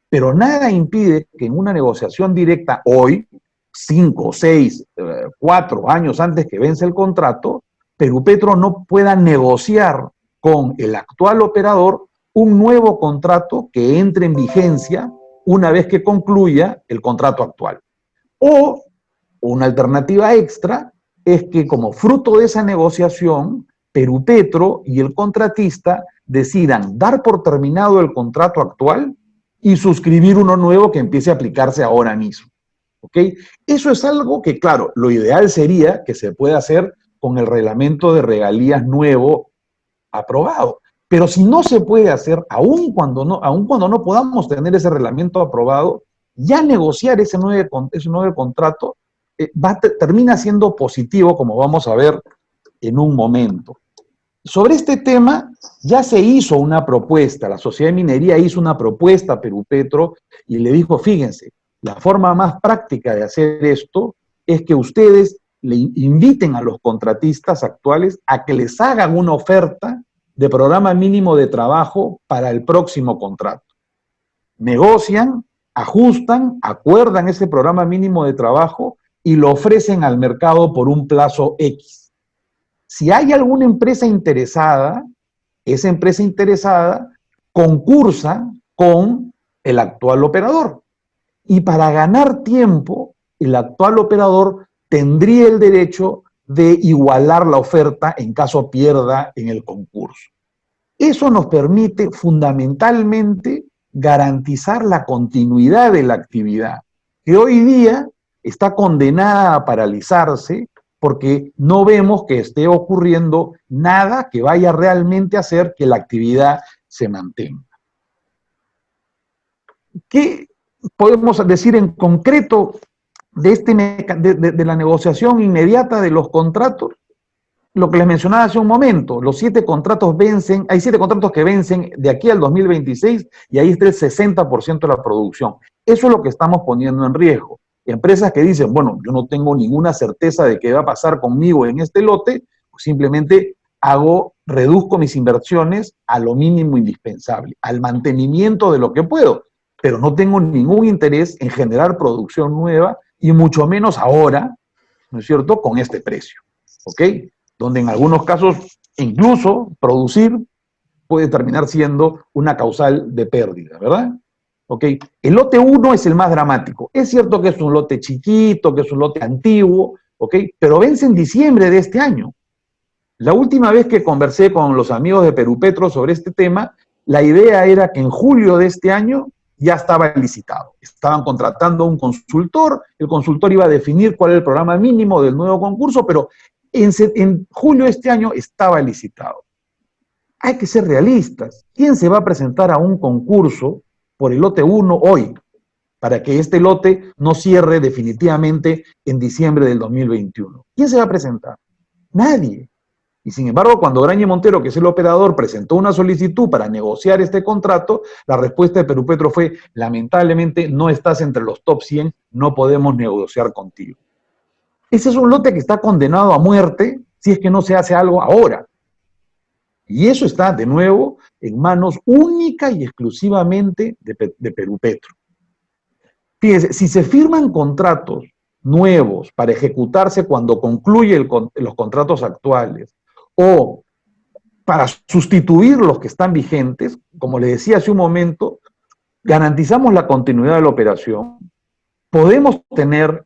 Pero nada impide que en una negociación directa hoy, 5, 6, 4 años antes que vence el contrato, Perupetro no pueda negociar con el actual operador un nuevo contrato que entre en vigencia una vez que concluya el contrato actual. O una alternativa extra es que como fruto de esa negociación, Perupetro y el contratista decidan dar por terminado el contrato actual y suscribir uno nuevo que empiece a aplicarse ahora mismo. ¿Ok? Eso es algo que, claro, lo ideal sería que se pueda hacer con el reglamento de regalías nuevo aprobado. Pero si no se puede hacer, aun cuando no podamos tener ese reglamento aprobado, ya negociar ese nuevo contrato termina siendo positivo, como vamos a ver en un momento. Sobre este tema ya se hizo una propuesta, la Sociedad de Minería hizo una propuesta a Perupetro y le dijo, fíjense, la forma más práctica de hacer esto es que ustedes le inviten a los contratistas actuales a que les hagan una oferta de programa mínimo de trabajo para el próximo contrato. Negocian, ajustan, acuerdan ese programa mínimo de trabajo y lo ofrecen al mercado por un plazo X. Si hay alguna empresa interesada, esa empresa interesada concursa con el actual operador. Y para ganar tiempo, el actual operador tendría el derecho de igualar la oferta en caso pierda en el concurso. Eso nos permite fundamentalmente garantizar la continuidad de la actividad, que hoy día está condenada a paralizarse porque no vemos que esté ocurriendo nada que vaya realmente a hacer que la actividad se mantenga. ¿Qué podemos decir en concreto de la negociación inmediata de los contratos? Lo que les mencionaba hace un momento, los 7 contratos vencen, hay 7 contratos que vencen de aquí al 2026 y ahí está el 60% de la producción. Eso es lo que estamos poniendo en riesgo. Empresas que dicen, bueno, yo no tengo ninguna certeza de qué va a pasar conmigo en este lote, pues simplemente reduzco mis inversiones a lo mínimo indispensable, al mantenimiento de lo que puedo, pero no tengo ningún interés en generar producción nueva y mucho menos ahora, ¿no es cierto?, con este precio. ¿ok? Donde en algunos casos incluso producir puede terminar siendo una causal de pérdida, ¿verdad? ¿Ok? El lote 1 es el más dramático. Es cierto que es un lote chiquito, que es un lote antiguo, ¿ok? Pero vence en diciembre de este año. La última vez que conversé con los amigos de Perupetro sobre este tema, la idea era que en julio de este año ya estaba licitado. Estaban contratando a un consultor, el consultor iba a definir cuál era el programa mínimo del nuevo concurso, pero en julio de este año estaba licitado. Hay que ser realistas. ¿Quién se va a presentar a un concurso por el lote 1 hoy, para que este lote no cierre definitivamente en diciembre del 2021? ¿Quién se va a presentar? Nadie. Y sin embargo, cuando Graña Montero, que es el operador, presentó una solicitud para negociar este contrato, la respuesta de Perupetro fue: lamentablemente no estás entre los top 100, no podemos negociar contigo. Ese es un lote que está condenado a muerte si es que no se hace algo ahora. Y eso está, de nuevo, en manos única y exclusivamente de Perupetro. Fíjense, si se firman contratos nuevos para ejecutarse cuando concluye los contratos actuales, o para sustituir los que están vigentes, como le decía hace un momento, garantizamos la continuidad de la operación, podemos tener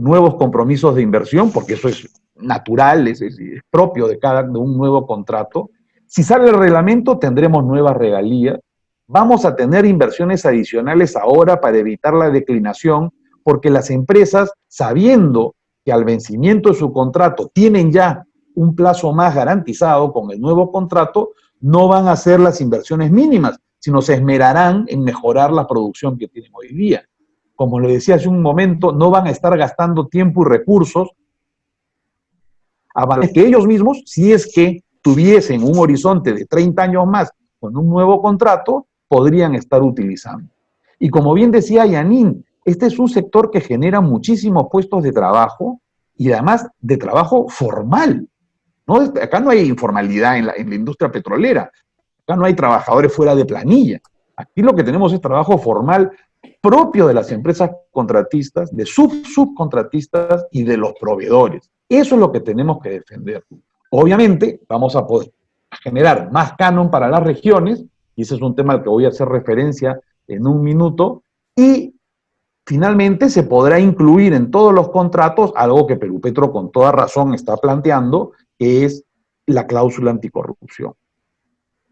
nuevos compromisos de inversión, porque eso es natural, es propio de un nuevo contrato. Si sale el reglamento, tendremos nuevas regalías. Vamos a tener inversiones adicionales ahora para evitar la declinación, porque las empresas, sabiendo que al vencimiento de su contrato tienen ya un plazo más garantizado con el nuevo contrato, no van a hacer las inversiones mínimas, sino se esmerarán en mejorar la producción que tienen hoy día. Como le decía hace un momento, no van a estar gastando tiempo y recursos a que ellos mismos, si es que tuviesen un horizonte de 30 años más con un nuevo contrato, podrían estar utilizando. Y como bien decía Yanin, este es un sector que genera muchísimos puestos de trabajo y además de trabajo formal. ¿No? Acá no hay informalidad en la industria petrolera, acá no hay trabajadores fuera de planilla. Aquí lo que tenemos es trabajo formal propio de las empresas contratistas, de subcontratistas y de los proveedores. Eso es lo que tenemos que defender. Obviamente vamos a poder generar más canon para las regiones, y ese es un tema al que voy a hacer referencia en un minuto, y finalmente se podrá incluir en todos los contratos algo que Perupetro con toda razón está planteando, que es la cláusula anticorrupción.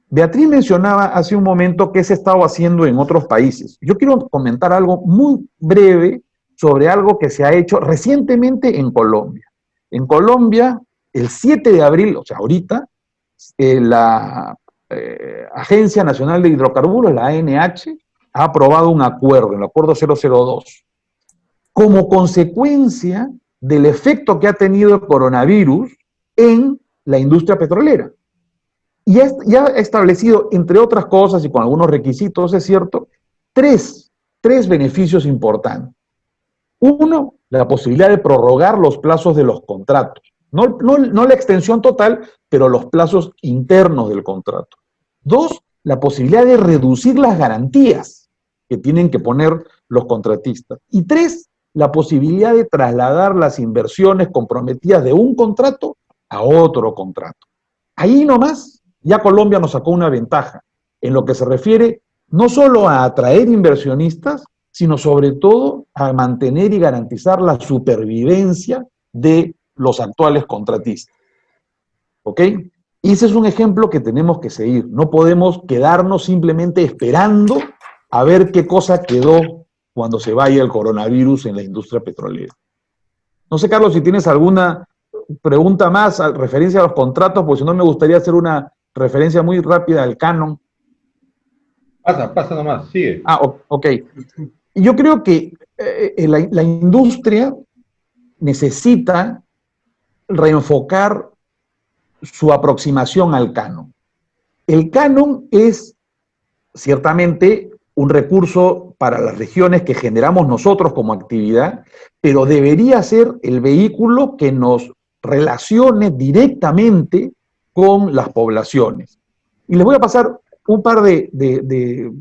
Beatriz mencionaba hace un momento qué se ha estado haciendo en otros países. Yo quiero comentar algo muy breve sobre algo que se ha hecho recientemente en Colombia. En Colombia, el 7 de abril, o sea, ahorita, la Agencia Nacional de Hidrocarburos, la ANH, ha aprobado un acuerdo, el acuerdo 002, como consecuencia del efecto que ha tenido el coronavirus en la industria petrolera. Y ya ha establecido, entre otras cosas y con algunos requisitos, es cierto, tres beneficios importantes. Uno, la posibilidad de prorrogar los plazos de los contratos. No la extensión total, pero los plazos internos del contrato. Dos, la posibilidad de reducir las garantías que tienen que poner los contratistas. Y tres, la posibilidad de trasladar las inversiones comprometidas de un contrato a otro contrato. Ahí nomás ya Colombia nos sacó una ventaja en lo que se refiere no solo a atraer inversionistas, sino sobre todo a mantener y garantizar la supervivencia de los actuales contratistas. ¿Ok? Y ese es un ejemplo que tenemos que seguir. No podemos quedarnos simplemente esperando a ver qué cosa quedó cuando se vaya el coronavirus en la industria petrolera. No sé, Carlos, si tienes alguna pregunta más a referencia a los contratos, pues si no me gustaría hacer una referencia muy rápida al canon. Pasa nomás, sigue. Ok. Yo creo que la industria necesita reenfocar su aproximación al canon. El canon es ciertamente un recurso para las regiones que generamos nosotros como actividad, pero debería ser el vehículo que nos relacione directamente con las poblaciones. Y les voy a pasar un par de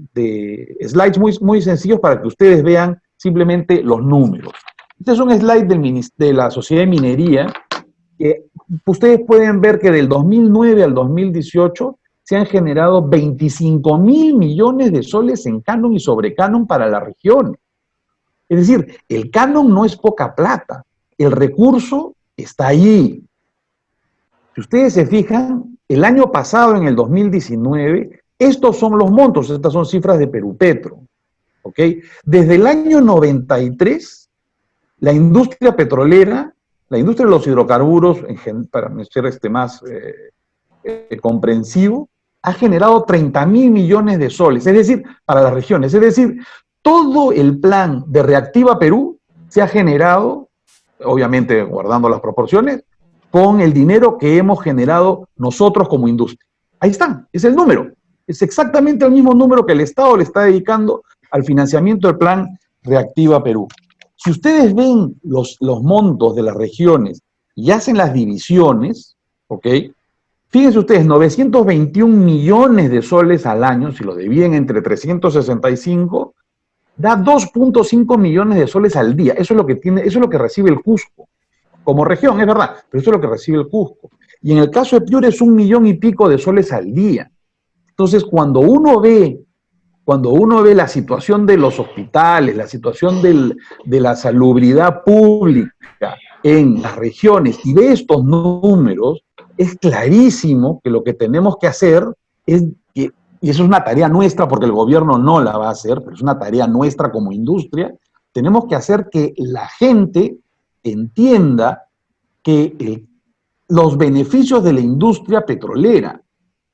slides muy sencillos para que ustedes vean simplemente los números. Este es un slide de la Sociedad de Minería que ustedes pueden ver que del 2009 al 2018 se han generado 25.000 millones de soles en canon y sobrecanon para la región. Es decir, el canon no es poca plata, el recurso está allí. Si ustedes se fijan, el año pasado, en el 2019, estos son los montos, estas son cifras de Perú Petro. ¿Ok? Desde el año 93, la industria petrolera, la industria de los hidrocarburos, para ser más comprensivo, ha generado 30.000 millones de soles, es decir, para las regiones. Es decir, todo el plan de Reactiva Perú se ha generado, obviamente guardando las proporciones, con el dinero que hemos generado nosotros como industria. Ahí está, es el número. Es exactamente el mismo número que el Estado le está dedicando al financiamiento del plan Reactiva Perú. Si ustedes ven los montos de las regiones y hacen las divisiones, ¿ok? Fíjense ustedes, 921 millones de soles al año, si lo dividen entre 365, da 2.5 millones de soles al día. Eso es lo que tiene, eso es lo que recibe el Cusco. Como región, es verdad, pero eso es lo que recibe el Cusco. Y en el caso de Piura es 1 millón y pico de soles al día. Entonces, cuando uno ve la situación de los hospitales, la situación de la salubridad pública en las regiones y ve estos números, es clarísimo que lo que tenemos que hacer es que, y eso es una tarea nuestra porque el gobierno no la va a hacer, pero es una tarea nuestra como industria, tenemos que hacer que la gente entienda que los beneficios de la industria petrolera,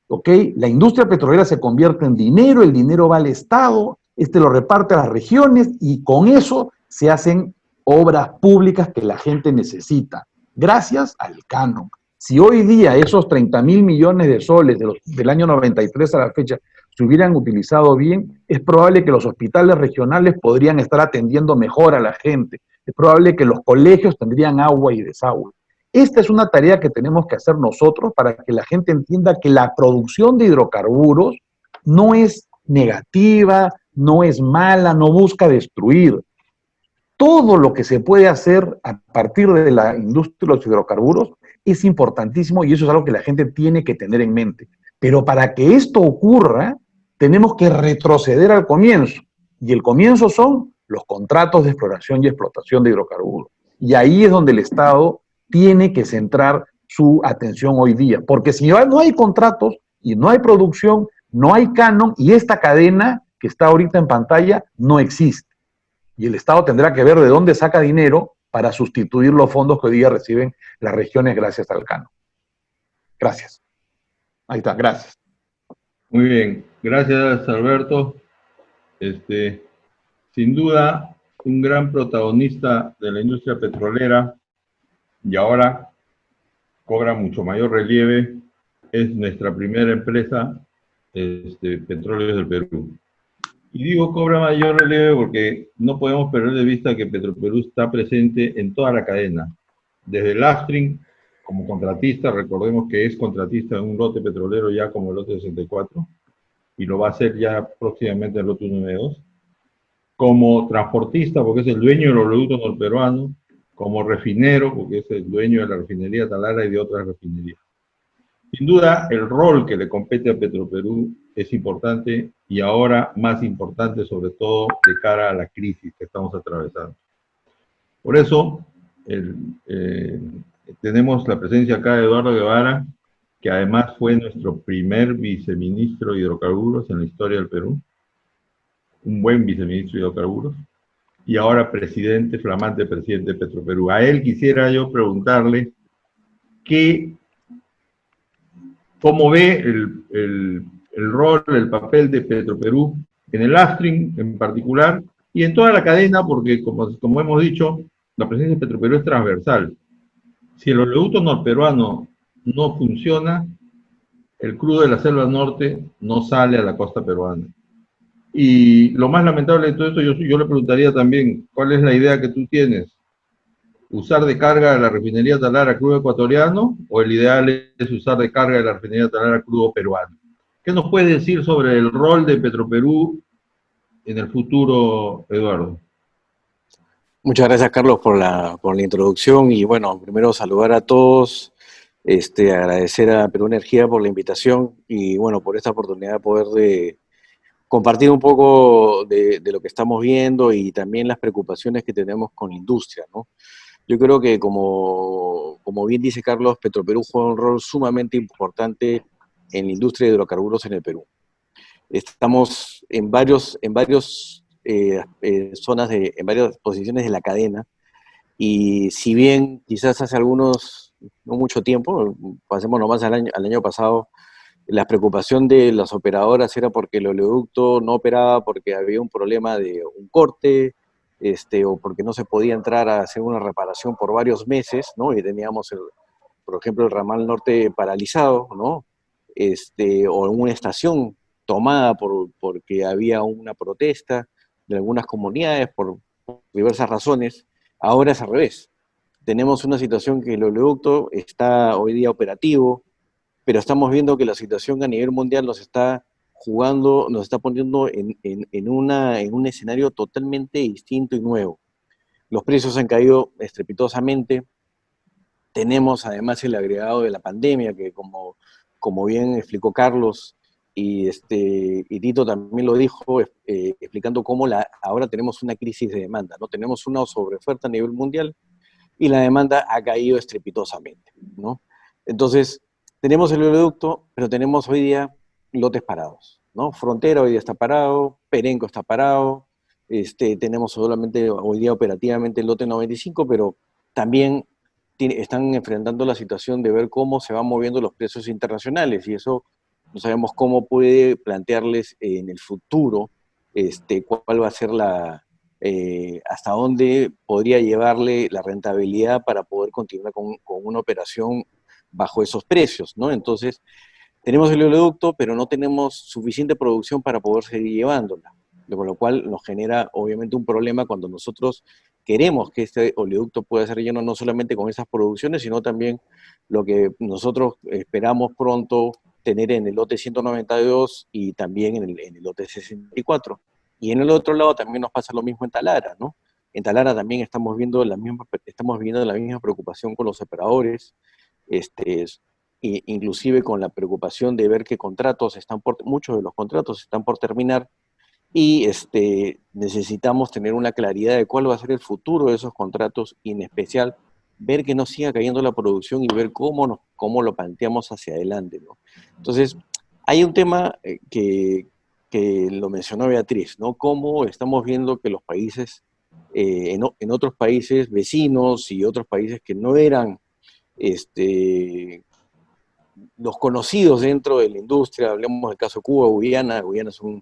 ¿ok? La industria petrolera se convierte en dinero, el dinero va al Estado, lo reparte a las regiones y con eso se hacen obras públicas que la gente necesita, gracias al canon. Si hoy día esos 30.000 millones de soles del año 93 a la fecha se hubieran utilizado bien, es probable que los hospitales regionales podrían estar atendiendo mejor a la gente, es probable que los colegios tendrían agua y desagüe. Esta es una tarea que tenemos que hacer nosotros para que la gente entienda que la producción de hidrocarburos no es negativa, no es mala, no busca destruir. Todo lo que se puede hacer a partir de la industria de los hidrocarburos es importantísimo y eso es algo que la gente tiene que tener en mente. Pero para que esto ocurra, tenemos que retroceder al comienzo. Y el comienzo son los contratos de exploración y explotación de hidrocarburos. Y ahí es donde el Estado tiene que centrar su atención hoy día. Porque si no hay contratos y no hay producción, no hay canon y esta cadena que está ahorita en pantalla no existe. Y el Estado tendrá que ver de dónde saca dinero para sustituir los fondos que hoy día reciben las regiones gracias al canon. Gracias. Ahí está, gracias. Muy bien, gracias Alberto. Sin duda, un gran protagonista de la industria petrolera y ahora cobra mucho mayor relieve, es nuestra primera empresa, Petróleos del Perú. Y digo cobra mayor relieve porque no podemos perder de vista que Petroperú está presente en toda la cadena, desde el upstream como contratista, recordemos que es contratista en un lote petrolero ya como el lote 64, y lo va a hacer ya próximamente el lote 1 y 2, como transportista, porque es el dueño de los oleoductos norperuanos, como refinero, porque es el dueño de la refinería Talara y de otras refinerías. Sin duda, el rol que le compete a Petroperú es importante y ahora más importante, sobre todo de cara a la crisis que estamos atravesando. Por eso, tenemos la presencia acá de Eduardo Guevara, que además fue nuestro primer viceministro de hidrocarburos en la historia del Perú, un buen viceministro de hidrocarburos, y ahora flamante presidente de Petroperú. A él quisiera yo preguntarle cómo ve el rol, el papel de Petroperú en el upstream en particular, y en toda la cadena, porque como hemos dicho, la presencia de Petroperú es transversal. Si el oleoducto norperuano no funciona, el crudo de la selva norte no sale a la costa peruana. Y lo más lamentable de todo esto, yo le preguntaría también, ¿cuál es la idea que tú tienes? ¿Usar de carga de la refinería Talara crudo ecuatoriano o el ideal es usar de carga de la refinería Talara crudo peruano? ¿Qué nos puede decir sobre el rol de Petroperú en el futuro, Eduardo? Muchas gracias, Carlos, por la introducción y bueno, primero saludar a todos, agradecer a Perú Energía por la invitación y bueno, por esta oportunidad de poder compartir un poco de lo que estamos viendo y también las preocupaciones que tenemos con la industria, ¿no? Yo creo que como bien dice Carlos, Petroperú juega un rol sumamente importante en la industria de hidrocarburos en el Perú. Estamos en varias posiciones de la cadena, y si bien quizás hace no mucho tiempo, pasemos nomás al año pasado, la preocupación de las operadoras era porque el oleoducto no operaba porque había un problema de un corte, o porque no se podía entrar a hacer una reparación por varios meses, ¿no? Y teníamos, por ejemplo, el ramal norte paralizado, ¿no? O una estación tomada porque había una protesta de algunas comunidades por diversas razones. Ahora es al revés. Tenemos una situación que el oleoducto está hoy día operativo, pero estamos viendo que la situación a nivel mundial nos está poniendo en un escenario totalmente distinto y nuevo. Los precios han caído estrepitosamente. Tenemos además el agregado de la pandemia, que como bien explicó Carlos, y Tito también lo dijo, explicando cómo ahora tenemos una crisis de demanda, ¿no? Tenemos una sobreoferta a nivel mundial y la demanda ha caído estrepitosamente, ¿no? Entonces, tenemos el oleoducto, pero tenemos hoy día lotes parados, ¿no? Frontera hoy día está parado, Perenco está parado, tenemos solamente hoy día operativamente el lote 95, pero también están enfrentando la situación de ver cómo se van moviendo los precios internacionales, y eso no sabemos cómo puede plantearles en el futuro cuál va a ser hasta dónde podría llevarle la rentabilidad para poder continuar con una operación bajo esos precios, ¿no? Entonces, tenemos el oleoducto, pero no tenemos suficiente producción para poder seguir llevándola, con lo cual nos genera obviamente un problema cuando nosotros queremos que este oleoducto pueda ser lleno no solamente con esas producciones, sino también lo que nosotros esperamos pronto tener en el lote 192 y también en el lote 64. Y en el otro lado también nos pasa lo mismo en Talara, ¿no? En Talara también estamos viendo la misma preocupación con los operadores, inclusive con la preocupación de ver que muchos de los contratos están por terminar, y necesitamos tener una claridad de cuál va a ser el futuro de esos contratos, y en especial ver que no siga cayendo la producción y ver cómo lo planteamos hacia adelante, ¿no? Entonces, hay un tema que lo mencionó Beatriz, ¿no? Cómo estamos viendo que los países, en otros países vecinos y otros países que no eran los conocidos dentro de la industria, hablemos del caso Cuba, Guyana es un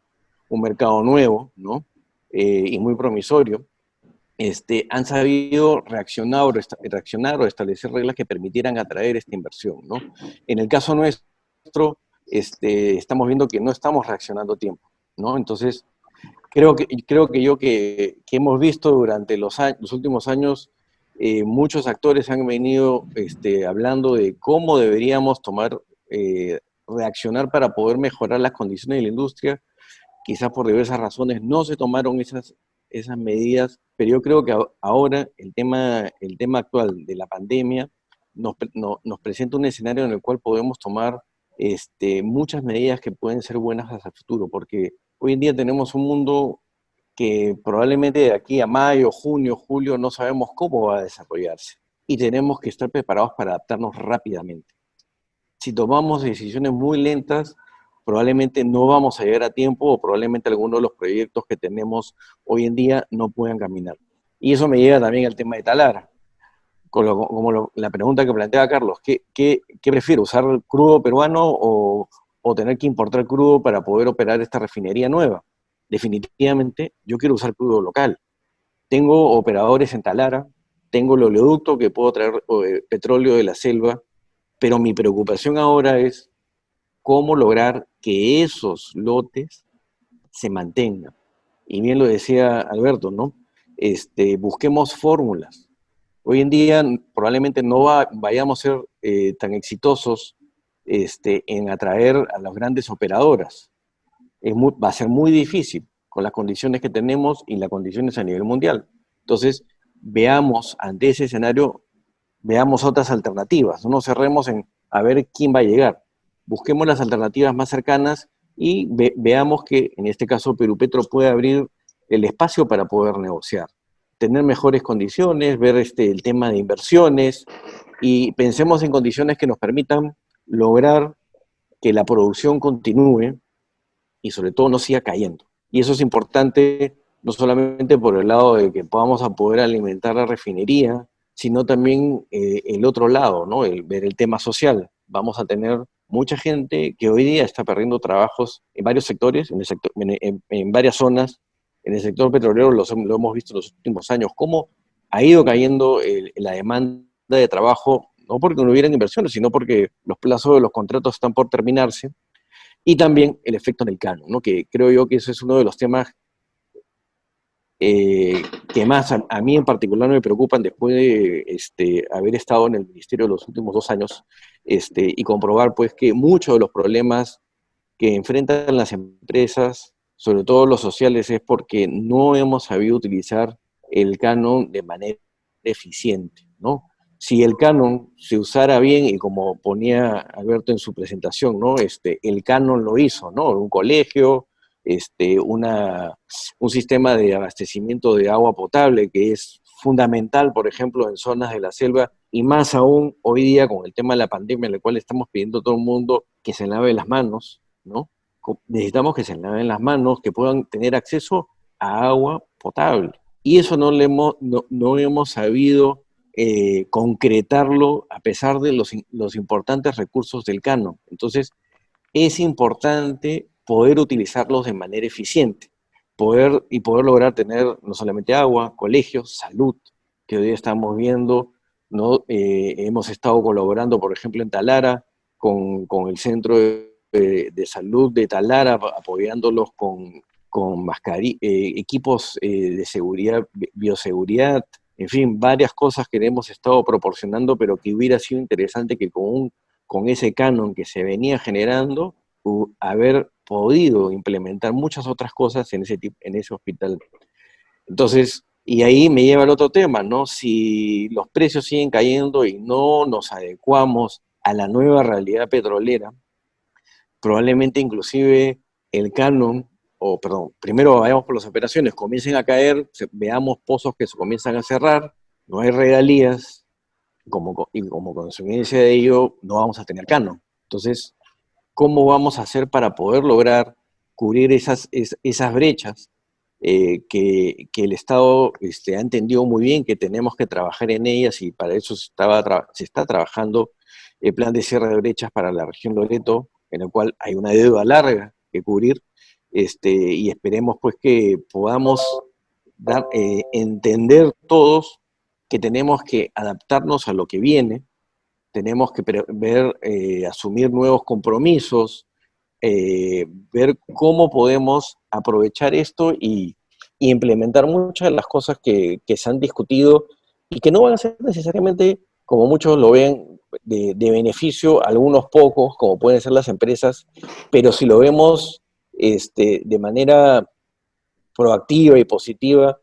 mercado nuevo, ¿no? Y muy promisorio, han sabido reaccionar o establecer reglas que permitieran atraer esta inversión, ¿no? En el caso nuestro, estamos viendo que no estamos reaccionando a tiempo, ¿no? Entonces, creo que hemos visto durante los últimos años, muchos actores han venido hablando de cómo deberíamos reaccionar para poder mejorar las condiciones de la industria. Quizás por diversas razones no se tomaron esas medidas, pero yo creo que ahora el tema actual de la pandemia nos presenta un escenario en el cual podemos tomar muchas medidas que pueden ser buenas hacia el futuro, porque hoy en día tenemos un mundo que probablemente de aquí a mayo, junio, julio no sabemos cómo va a desarrollarse, y tenemos que estar preparados para adaptarnos rápidamente. Si tomamos decisiones muy lentas, probablemente no vamos a llegar a tiempo, o probablemente algunos de los proyectos que tenemos hoy en día no puedan caminar. Y eso me llega también al tema de Talara. La pregunta que planteaba Carlos, ¿qué prefiero, usar crudo peruano o tener que importar crudo para poder operar esta refinería nueva? Definitivamente yo quiero usar crudo local. Tengo operadores en Talara, tengo el oleoducto que puedo traer petróleo de la selva, pero mi preocupación ahora es cómo lograr que esos lotes se mantengan. Y bien lo decía Alberto, ¿no? Busquemos fórmulas. Hoy en día probablemente no vayamos a ser tan exitosos en atraer a las grandes operadoras. Va a ser muy difícil con las condiciones que tenemos y las condiciones a nivel mundial. Entonces, veamos ante ese escenario, veamos otras alternativas, no nos cerremos en a ver quién va a llegar. Busquemos las alternativas más cercanas y veamos que en este caso Perupetro puede abrir el espacio para poder negociar, tener mejores condiciones, ver el tema de inversiones y pensemos en condiciones que nos permitan lograr que la producción continúe y sobre todo no siga cayendo. Y eso es importante no solamente por el lado de que podamos a poder alimentar la refinería, sino también el otro lado, ¿no? Ver el tema social. Vamos a tener mucha gente que hoy día está perdiendo trabajos en varios sectores, en varias zonas. En el sector petrolero lo hemos visto en los últimos años, cómo ha ido cayendo la demanda de trabajo, no porque no hubieran inversiones, sino porque los plazos de los contratos están por terminarse, y también el efecto en el canon, ¿no? Que creo yo que eso es uno de los temas que más a mí en particular me preocupan después de haber estado en el ministerio los últimos 2 años y comprobar pues que muchos de los problemas que enfrentan las empresas, sobre todo los sociales, es porque no hemos sabido utilizar el canon de manera eficiente, ¿no? Si el canon se usara bien, y como ponía Alberto en su presentación, ¿no? El canon lo hizo, ¿no? Un colegio, un sistema de abastecimiento de agua potable que es fundamental, por ejemplo, en zonas de la selva, y más aún hoy día con el tema de la pandemia, en el cual estamos pidiendo a todo el mundo que se lave las manos, ¿no? Necesitamos que se laven las manos, que puedan tener acceso a agua potable. Y eso no hemos sabido concretarlo a pesar de los importantes recursos del canon. Entonces, es importante poder utilizarlos de manera eficiente, poder lograr tener no solamente agua, colegios, salud, que hoy estamos viendo, ¿no? Hemos estado colaborando, por ejemplo, en Talara, con el Centro de Salud de Talara, apoyándolos con equipos de seguridad, bioseguridad, en fin, varias cosas que hemos estado proporcionando, pero que hubiera sido interesante que con ese canon que se venía generando, haber podido implementar muchas otras cosas en ese hospital. Entonces, y ahí me lleva al otro tema, ¿no? Si los precios siguen cayendo y no nos adecuamos a la nueva realidad petrolera, probablemente inclusive el canon, primero vayamos por las operaciones, comiencen a caer, veamos pozos que se comienzan a cerrar, no hay regalías, y como consecuencia de ello no vamos a tener canon. Entonces, ¿cómo vamos a hacer para poder lograr cubrir esas brechas que el Estado ha entendido muy bien que tenemos que trabajar en ellas, y para eso se está trabajando el plan de cierre de brechas para la región Loreto, en el cual hay una deuda larga que cubrir, y esperemos pues que podamos entender todos que tenemos que adaptarnos a lo que viene, tenemos que asumir nuevos compromisos, ver cómo podemos aprovechar esto y implementar muchas de las cosas que se han discutido y que no van a ser necesariamente, como muchos lo ven, de beneficio a algunos pocos, como pueden ser las empresas, pero si lo vemos de manera proactiva y positiva,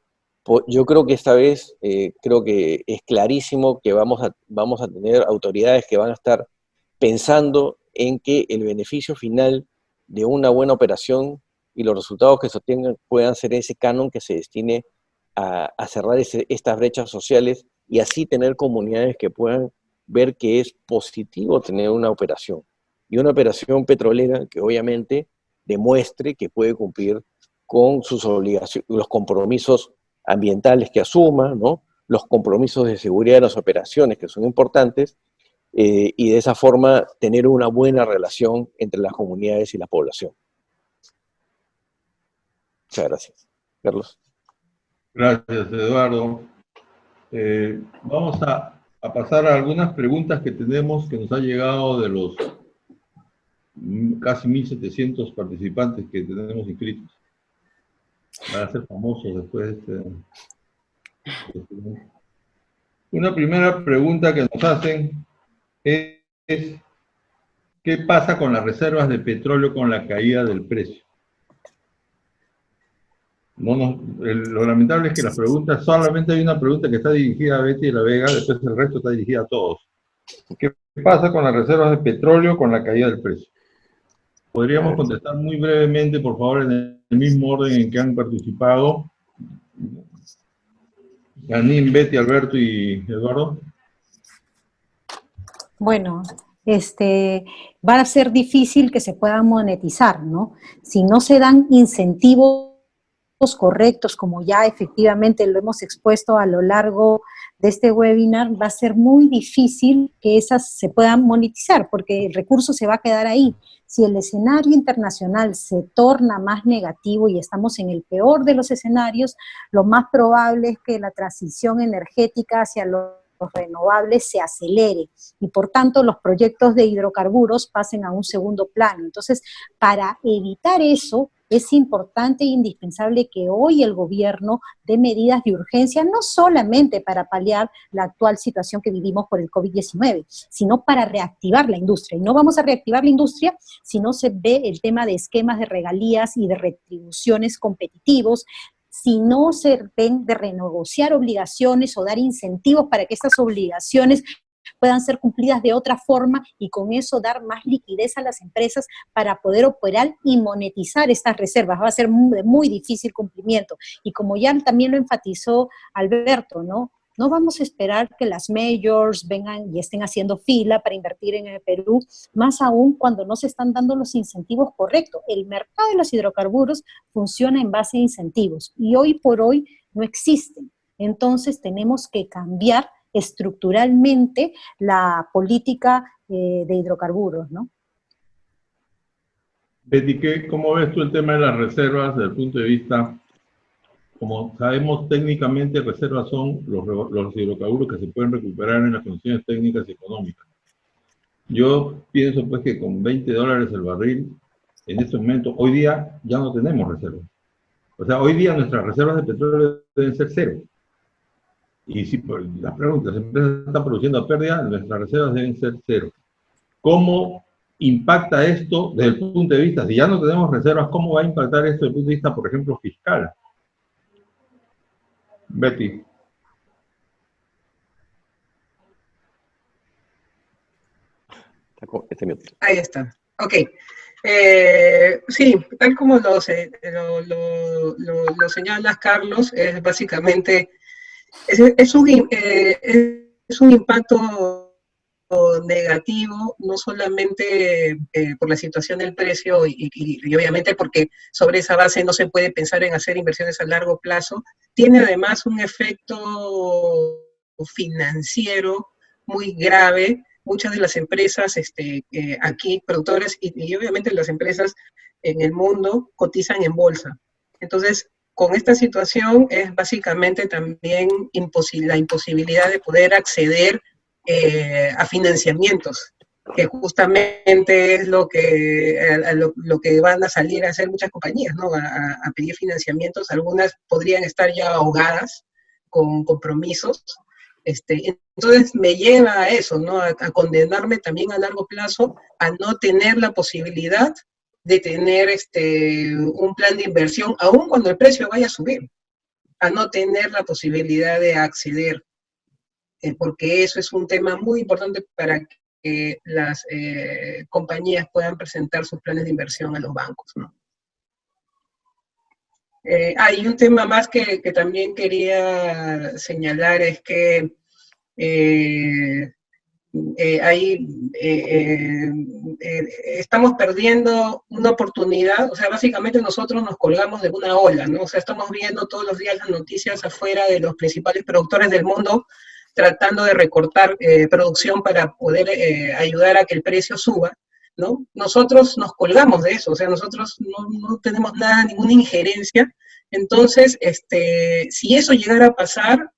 yo creo que esta vez, creo que es clarísimo que vamos a tener autoridades que van a estar pensando en que el beneficio final de una buena operación y los resultados que se obtengan puedan ser ese canon que se destine a cerrar estas brechas sociales, y así tener comunidades que puedan ver que es positivo tener una operación. Y una operación petrolera que obviamente demuestre que puede cumplir con sus obligaciones, los compromisos ambientales que asuma, ¿no? Los compromisos de seguridad de las operaciones que son importantes, y de esa forma tener una buena relación entre las comunidades y la población. Muchas gracias. Carlos. Gracias, Eduardo. Vamos a pasar a algunas preguntas que tenemos, que nos han llegado de los casi 1.700 participantes que tenemos inscritos. Van a ser famosos después de Una primera pregunta que nos hacen es ¿qué pasa con las reservas de petróleo con la caída del precio? Lo lamentable es que las preguntas, solamente hay una pregunta que está dirigida a Betty de la Vega, después el resto está dirigida a todos. ¿Qué pasa con las reservas de petróleo con la caída del precio? ¿Podríamos contestar muy brevemente, por favor, en el mismo orden en que han participado? Janine, Betty, Alberto y Eduardo. Bueno, va a ser difícil que se puedan monetizar, ¿no? Si no se dan incentivos correctos, como ya efectivamente lo hemos expuesto a lo largo de este webinar, va a ser muy difícil que esas se puedan monetizar, porque el recurso se va a quedar ahí. Si el escenario internacional se torna más negativo y estamos en el peor de los escenarios, lo más probable es que la transición energética hacia los renovables se acelere y por tanto los proyectos de hidrocarburos pasen a un segundo plano. Entonces, para evitar eso, es importante e indispensable que hoy el gobierno dé medidas de urgencia, no solamente para paliar la actual situación que vivimos por el COVID-19, sino para reactivar la industria. Y no vamos a reactivar la industria si no se ve el tema de esquemas de regalías y de retribuciones competitivos, si no se ven de renegociar obligaciones o dar incentivos para que estas obligaciones puedan ser cumplidas de otra forma y con eso dar más liquidez a las empresas para poder operar y monetizar estas reservas. Va a ser de muy difícil cumplimiento. Y como ya también lo enfatizó Alberto, ¿no? No vamos a esperar que las majors vengan y estén haciendo fila para invertir en el Perú, más aún cuando no se están dando los incentivos correctos. El mercado de los hidrocarburos funciona en base a incentivos y hoy por hoy no existen. Entonces tenemos que cambiar estructuralmente la política de hidrocarburos, ¿no? Betty, ¿cómo ves tú el tema de las reservas desde el punto de vista, como sabemos técnicamente, reservas son los hidrocarburos que se pueden recuperar en las condiciones técnicas y económicas? Yo pienso pues que con $20 el barril, en este momento, hoy día ya no tenemos reservas. O sea, hoy día nuestras reservas de petróleo deben ser cero. Y si la pregunta, las empresas están produciendo a pérdida, nuestras reservas deben ser cero. ¿Cómo impacta esto desde el punto de vista, si ya no tenemos reservas, cómo va a impactar esto desde el punto de vista, por ejemplo, fiscal? Betty. Ahí está. Ok. Sí, tal como lo señalas, Carlos, es básicamente es un impacto negativo, no solamente por la situación del precio y obviamente porque sobre esa base no se puede pensar en hacer inversiones a largo plazo, tiene además un efecto financiero muy grave. Muchas de las empresas aquí, productores y obviamente las empresas en el mundo cotizan en bolsa. Entonces, con esta situación es básicamente también la imposibilidad de poder acceder a financiamientos, que justamente es lo que van a salir a hacer muchas compañías, ¿no? A pedir financiamientos. Algunas podrían estar ya ahogadas con compromisos. Entonces me lleva a eso, ¿no? A condenarme también a largo plazo a no tener la posibilidad de tener un plan de inversión, aun cuando el precio vaya a subir, a no tener la posibilidad de acceder, porque eso es un tema muy importante para que las compañías puedan presentar sus planes de inversión a los bancos, ¿no? Hay un tema más que también quería señalar, es que estamos perdiendo una oportunidad. O sea, básicamente nosotros nos colgamos de una ola, ¿no? O sea, estamos viendo todos los días las noticias afuera de los principales productores del mundo tratando de recortar producción para poder ayudar a que el precio suba, ¿no? Nosotros nos colgamos de eso, o sea, nosotros no tenemos nada, ninguna injerencia. Entonces, si eso llegara a pasar,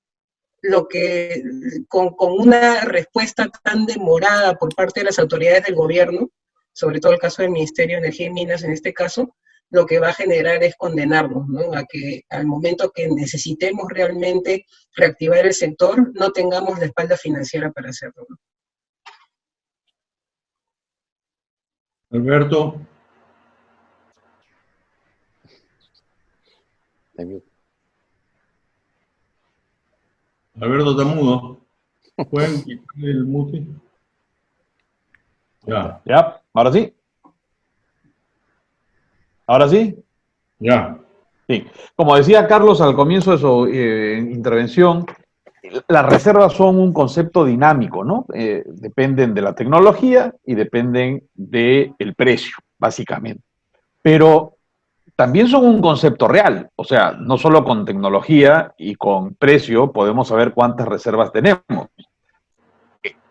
con una respuesta tan demorada por parte de las autoridades del gobierno, sobre todo el caso del Ministerio de Energía y Minas en este caso, lo que va a generar es condenarnos, ¿no? A que al momento que necesitemos realmente reactivar el sector, no tengamos la espalda financiera para hacerlo, ¿no? Alberto. Alberto está mudo. ¿Pueden quitarle el mute? Ya. ¿Ya? ¿Ahora sí? ¿Ahora sí? Ya. Sí. Como decía Carlos al comienzo de su intervención, las reservas son un concepto dinámico, ¿no? Dependen de la tecnología y dependen del precio, básicamente. Pero también son un concepto real, o sea, no solo con tecnología y con precio podemos saber cuántas reservas tenemos.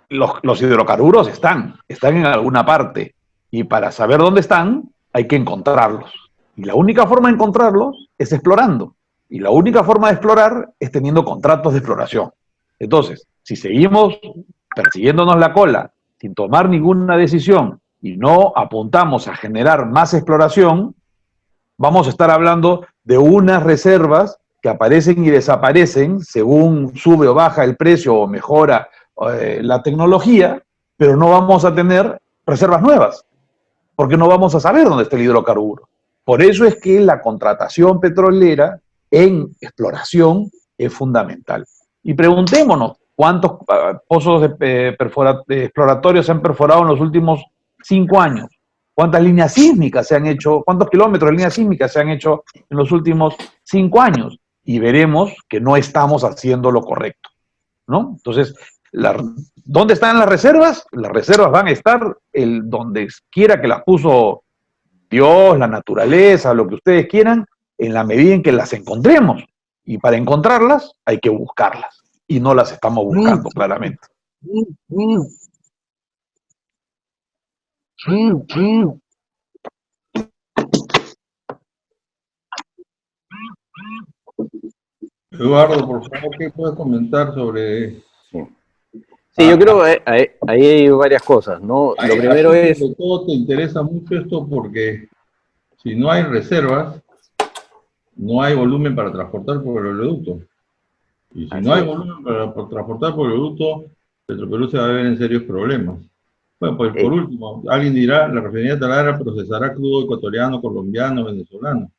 Los hidrocarburos están en alguna parte, y para saber dónde están hay que encontrarlos. Y la única forma de encontrarlos es explorando. Y la única forma de explorar es teniendo contratos de exploración. Entonces, si seguimos persiguiéndonos la cola sin tomar ninguna decisión y no apuntamos a generar más exploración, vamos a estar hablando de unas reservas que aparecen y desaparecen según sube o baja el precio o mejora la tecnología, pero no vamos a tener reservas nuevas, porque no vamos a saber dónde está el hidrocarburo. Por eso es que la contratación petrolera en exploración es fundamental. Y preguntémonos cuántos pozos exploratorios se han perforado en los últimos 5 años. ¿Cuántas líneas sísmicas se han hecho? ¿Cuántos kilómetros de líneas sísmicas se han hecho en los últimos 5 años? Y veremos que no estamos haciendo lo correcto, ¿no? Entonces, ¿dónde están las reservas? Las reservas van a estar donde quiera que las puso Dios, la naturaleza, lo que ustedes quieran, en la medida en que las encontremos. Y para encontrarlas hay que buscarlas. Y no las estamos buscando, claramente. Eduardo, por favor, ¿qué puedes comentar sobre...? Sí, yo creo que ahí hay varias cosas, ¿no? Lo primero es... Sobre todo te interesa mucho esto porque si no hay reservas, no hay volumen para transportar por el oleoducto. Y si no hay volumen para transportar por el oleoducto, Petroperú se va a ver en serios problemas. Bueno, pues por último, alguien dirá, la refinería de Talara procesará crudo ecuatoriano, colombiano, venezolano.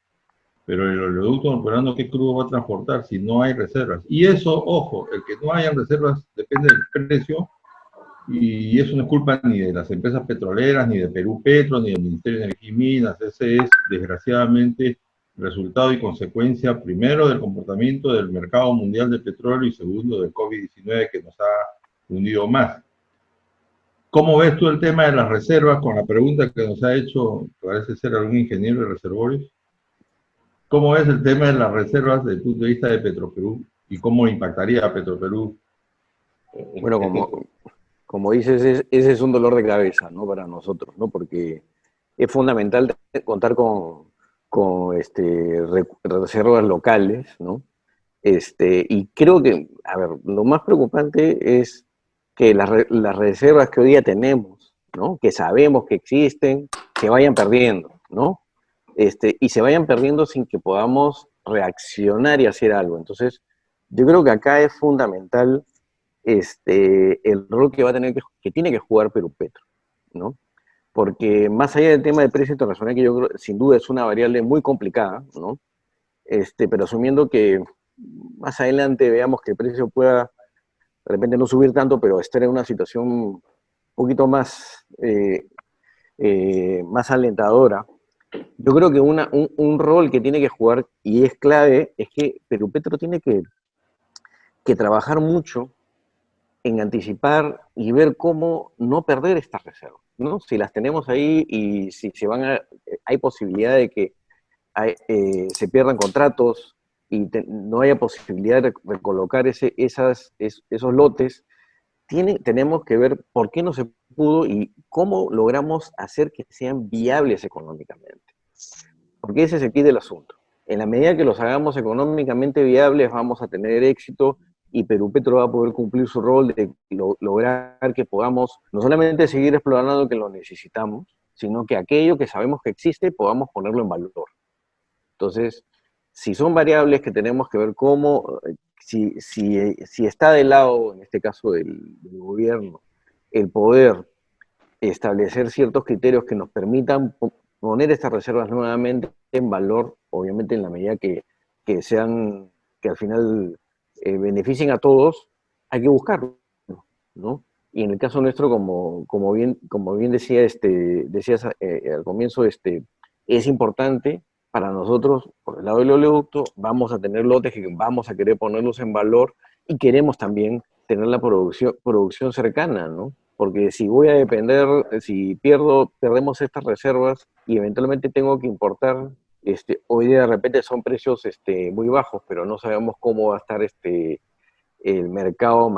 Pero el oleoducto operando, ¿qué crudo va a transportar si no hay reservas? Y eso, ojo, el que no haya reservas depende del precio, y eso no es culpa ni de las empresas petroleras, ni de Perú Petro, ni del Ministerio de Energía y Minas. Ese es, desgraciadamente, resultado y consecuencia, primero, del comportamiento del mercado mundial de petróleo y segundo, del COVID-19 que nos ha hundido más. ¿Cómo ves tú el tema de las reservas con la pregunta que nos ha hecho, parece ser algún ingeniero de reservorios? ¿Cómo ves el tema de las reservas desde el punto de vista de Petroperú y cómo impactaría a Petroperú? Bueno, como dices, ese es un dolor de cabeza, ¿no? Para nosotros, ¿no? Porque es fundamental contar con reservas locales, ¿no? Y creo que, a ver, lo más preocupante es que las reservas que hoy día tenemos, ¿no? Que sabemos que existen, se vayan perdiendo, ¿no? Y se vayan perdiendo sin que podamos reaccionar y hacer algo. Entonces, yo creo que acá es fundamental el rol que va a tener que tiene que jugar Perú Petro, ¿no? Porque más allá del tema del precio internacional, que yo creo sin duda es una variable muy complicada, ¿no? Pero asumiendo que más adelante veamos que el precio pueda de repente no subir tanto, pero estar en una situación un poquito más, más alentadora, yo creo que un rol que tiene que jugar y es clave es que Perú Petro tiene que trabajar mucho en anticipar y ver cómo no perder estas reservas, ¿no? Si las tenemos ahí y si hay posibilidad de que se pierdan contratos y no haya posibilidad de recolocar esos lotes, tenemos que ver por qué no se pudo y cómo logramos hacer que sean viables económicamente. Porque ese es el kit del asunto. En la medida que los hagamos económicamente viables, vamos a tener éxito y Perú Petro va a poder cumplir su rol de lograr que podamos no solamente seguir explorando que lo necesitamos, sino que aquello que sabemos que existe podamos ponerlo en valor. Entonces, si son variables que tenemos que ver cómo, si está del lado, en este caso del gobierno, el poder establecer ciertos criterios que nos permitan poner estas reservas nuevamente en valor, obviamente en la medida que que sean, que al final beneficien a todos, hay que buscarlo, ¿no? Y en el caso nuestro, como bien decías al comienzo, es importante para nosotros, por el lado del oleoducto, vamos a tener lotes que vamos a querer ponerlos en valor y queremos también tener la producción cercana, ¿no? Porque si voy a depender, si perdemos estas reservas y eventualmente tengo que importar, hoy día de repente son precios muy bajos, pero no sabemos cómo va a estar el mercado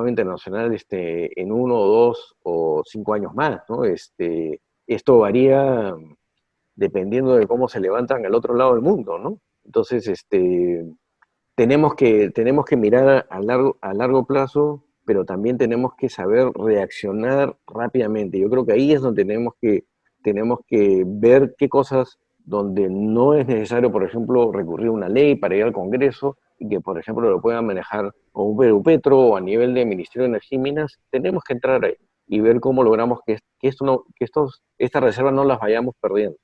internacional en 1 o 2 o 5 años más, ¿no? Esto varía dependiendo de cómo se levantan al otro lado del mundo, ¿no? Entonces, tenemos que mirar a largo plazo, pero también tenemos que saber reaccionar rápidamente. Yo creo que ahí es donde tenemos que ver qué cosas donde no es necesario, por ejemplo, recurrir a una ley para ir al Congreso y que, por ejemplo, lo puedan manejar o un Perupetro o a nivel de Ministerio de Energía y Minas. Tenemos que entrar ahí y ver cómo logramos que estas reservas no las vayamos perdiendo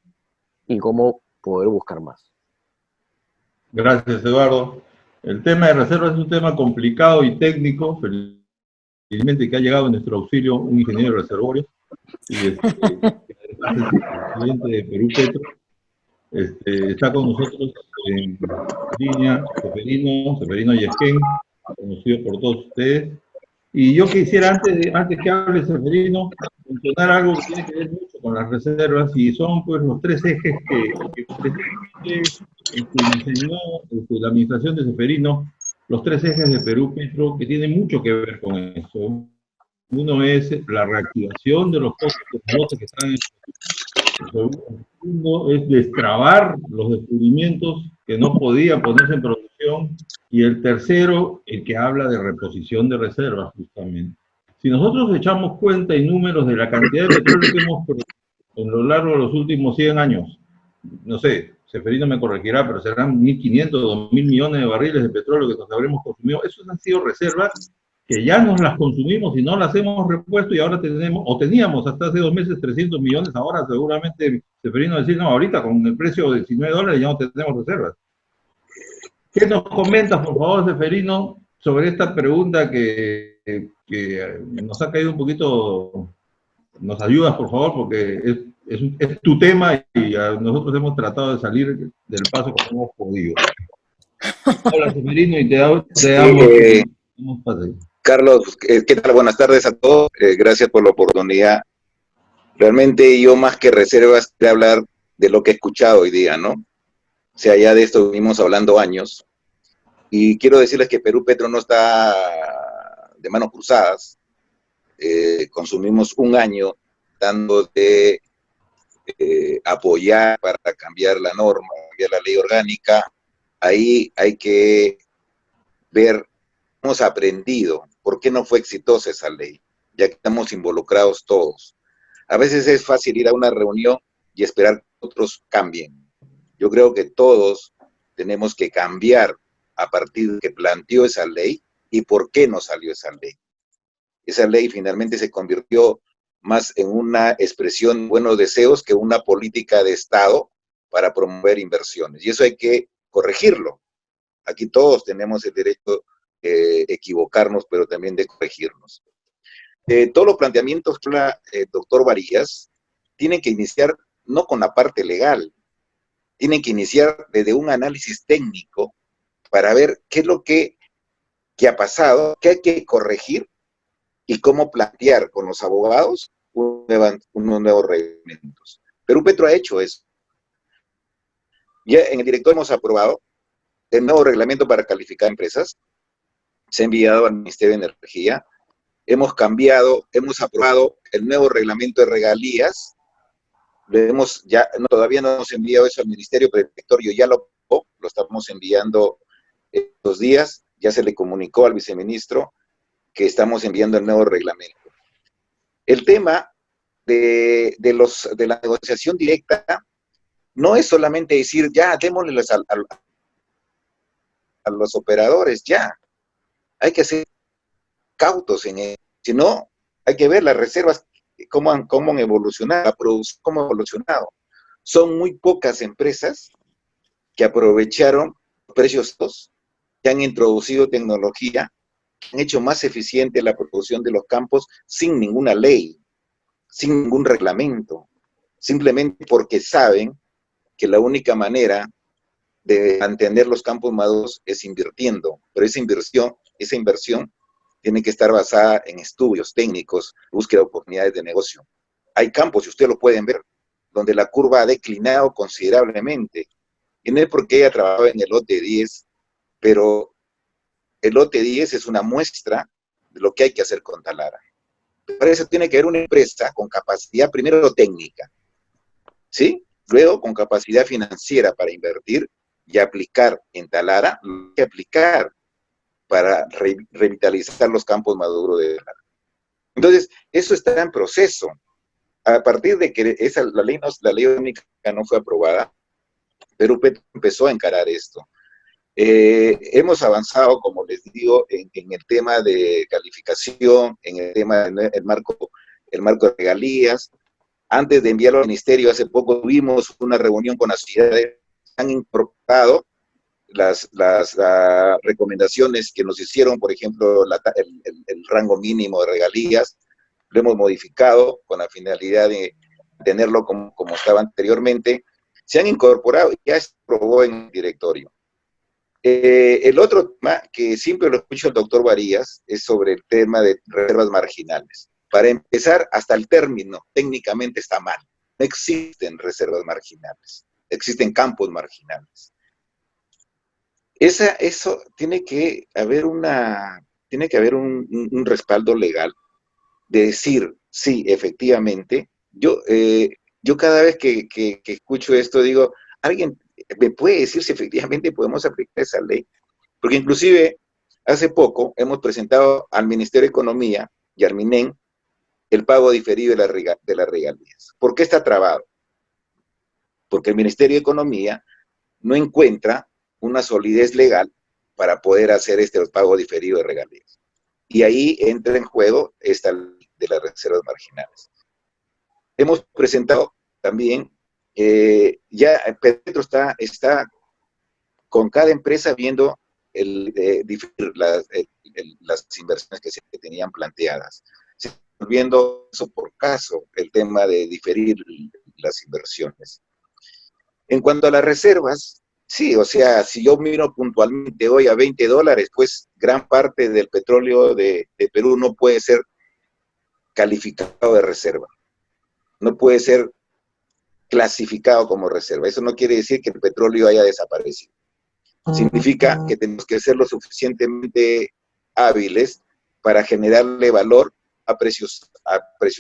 y cómo poder buscar más. Gracias, Eduardo. El tema de reservas es un tema complicado y técnico. Felizmente que ha llegado en nuestro auxilio un ingeniero de reservorios y además es el presidente de Perú Petro. Está con nosotros en línea Seferino Yesquén, conocido por todos ustedes. Y yo quisiera, antes que hable Seferino, mencionar algo que tiene que ver mucho con las reservas, y son pues los 3 ejes que me enseñó la administración de Seferino, los 3 ejes de Perú Petro, que tienen mucho que ver con eso. Uno es la reactivación de los lotes que están en el segundo es destrabar los descubrimientos que no podían ponerse en producción, y el tercero, el que habla de reposición de reservas, justamente. Si nosotros echamos cuenta y números de la cantidad de petróleo que hemos producido en lo largo de los últimos 100 años, no sé, Seferino me corregirá, pero serán 1.500 o 2.000 millones de barriles de petróleo que nos habremos consumido. Esos han sido reservas que ya nos las consumimos y no las hemos repuesto, y ahora teníamos hasta hace 2 meses 300 millones, ahora seguramente Seferino decir, no, ahorita con el precio de $19 ya no tenemos reservas. ¿Qué nos comentas, por favor, Seferino, sobre esta pregunta que nos ha caído un poquito? Nos ayudas, por favor, porque es tu tema y nosotros hemos tratado de salir del paso como hemos podido. Hola, Seferino, y te damos pase. Carlos, ¿qué tal? Buenas tardes a todos. Gracias por la oportunidad. Realmente yo, más que reservas, quiero hablar de lo que he escuchado hoy día, ¿no? O sea, ya de esto venimos hablando años. Y quiero decirles que Perú Petro no está de manos cruzadas. Consumimos un año dando de apoyar para cambiar la norma, cambiar la ley orgánica. Ahí hay que ver, hemos aprendido por qué no fue exitosa esa ley, ya que estamos involucrados todos. A veces es fácil ir a una reunión y esperar que otros cambien. Yo creo que todos tenemos que cambiar a partir de que planteó esa ley y por qué no salió esa ley. Esa ley finalmente se convirtió más en una expresión de buenos deseos que una política de Estado para promover inversiones. Y eso hay que corregirlo. Aquí todos tenemos el derecho de equivocarnos, pero también de corregirnos. Todos los planteamientos que el doctor Varillas tienen que iniciar no con la parte legal, tienen que iniciar desde un análisis técnico para ver qué es lo que ha pasado, qué hay que corregir y cómo plantear con los abogados unos nuevos reglamentos. Perú Petro ha hecho eso. Ya en el directorio hemos aprobado el nuevo reglamento para calificar empresas, se ha enviado al Ministerio de Energía, hemos aprobado el nuevo reglamento de regalías, todavía no hemos enviado eso al Ministerio, pero el directorio ya lo estamos enviando estos días, ya se le comunicó al viceministro que estamos enviando el nuevo reglamento. El tema de la negociación directa no es solamente decir, ya, démosle a los operadores, ya. Hay que ser cautos en eso. Si no, hay que ver las reservas, cómo han evolucionado, la producción, cómo ha evolucionado. Son muy pocas empresas que aprovecharon precios que han introducido tecnología, han hecho más eficiente la producción de los campos sin ninguna ley, sin ningún reglamento, simplemente porque saben que la única manera de mantener los campos maduros es invirtiendo, pero esa inversión tiene que estar basada en estudios técnicos, búsqueda de oportunidades de negocio. Hay campos, y ustedes lo pueden ver, donde la curva ha declinado considerablemente, y no es porque haya trabajado en el lote 10, pero el lote 10 es una muestra de lo que hay que hacer con Talara. Para eso tiene que haber una empresa con capacidad, primero técnica, ¿sí? Luego con capacidad financiera para invertir y aplicar en Talara, lo que aplicar para revitalizar los campos maduros de Talara. Entonces, eso está en proceso. A partir de que la ley orgánica no fue aprobada, Perú Petro empezó a encarar esto. Hemos avanzado, como les digo, en el tema de calificación, en el tema del marco de regalías. Antes de enviarlo al ministerio, hace poco tuvimos una reunión con las ciudades, han incorporado las recomendaciones que nos hicieron, por ejemplo, el rango mínimo de regalías, lo hemos modificado con la finalidad de tenerlo como estaba anteriormente. Se han incorporado y ya se aprobó en el directorio. El otro tema que siempre lo escucho el doctor Varías es sobre el tema de reservas marginales. Para empezar, hasta el término técnicamente está mal. No existen reservas marginales, existen campos marginales. Eso tiene que haber un respaldo legal de decir, sí, efectivamente. Yo cada vez que escucho esto digo, ¿alguien me puede decir si efectivamente podemos aplicar esa ley? Porque inclusive hace poco hemos presentado al Ministerio de Economía y al MINEN el pago diferido de las regalías. ¿Por qué está trabado? Porque el Ministerio de Economía no encuentra una solidez legal para poder hacer este pago diferido de regalías. Y ahí entra en juego esta ley de las reservas marginales. Hemos presentado también, ya Petro está con cada empresa viendo las inversiones que se tenían planteadas. Se está viendo caso por caso el tema de diferir las inversiones. En cuanto a las reservas, sí, o sea, si yo miro puntualmente hoy a $20, pues gran parte del petróleo de Perú no puede ser calificado de reserva. No puede ser clasificado como reserva. Eso no quiere decir que el petróleo haya desaparecido. Significa que tenemos que ser lo suficientemente hábiles para generarle valor a precios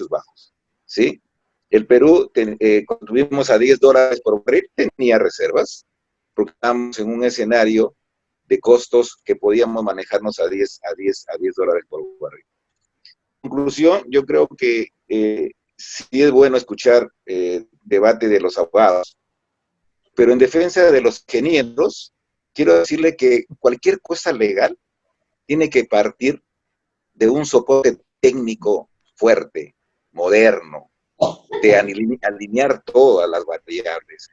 bajos, ¿sí? El Perú, cuando tuvimos a $10 por barril, tenía reservas, porque estábamos en un escenario de costos que podíamos manejarnos a $10 por barril. En conclusión, yo creo que sí es bueno escuchar debate de los abogados, pero en defensa de los ingenieros, quiero decirle que cualquier cosa legal tiene que partir de un soporte técnico fuerte, moderno, de alinear todas las variables.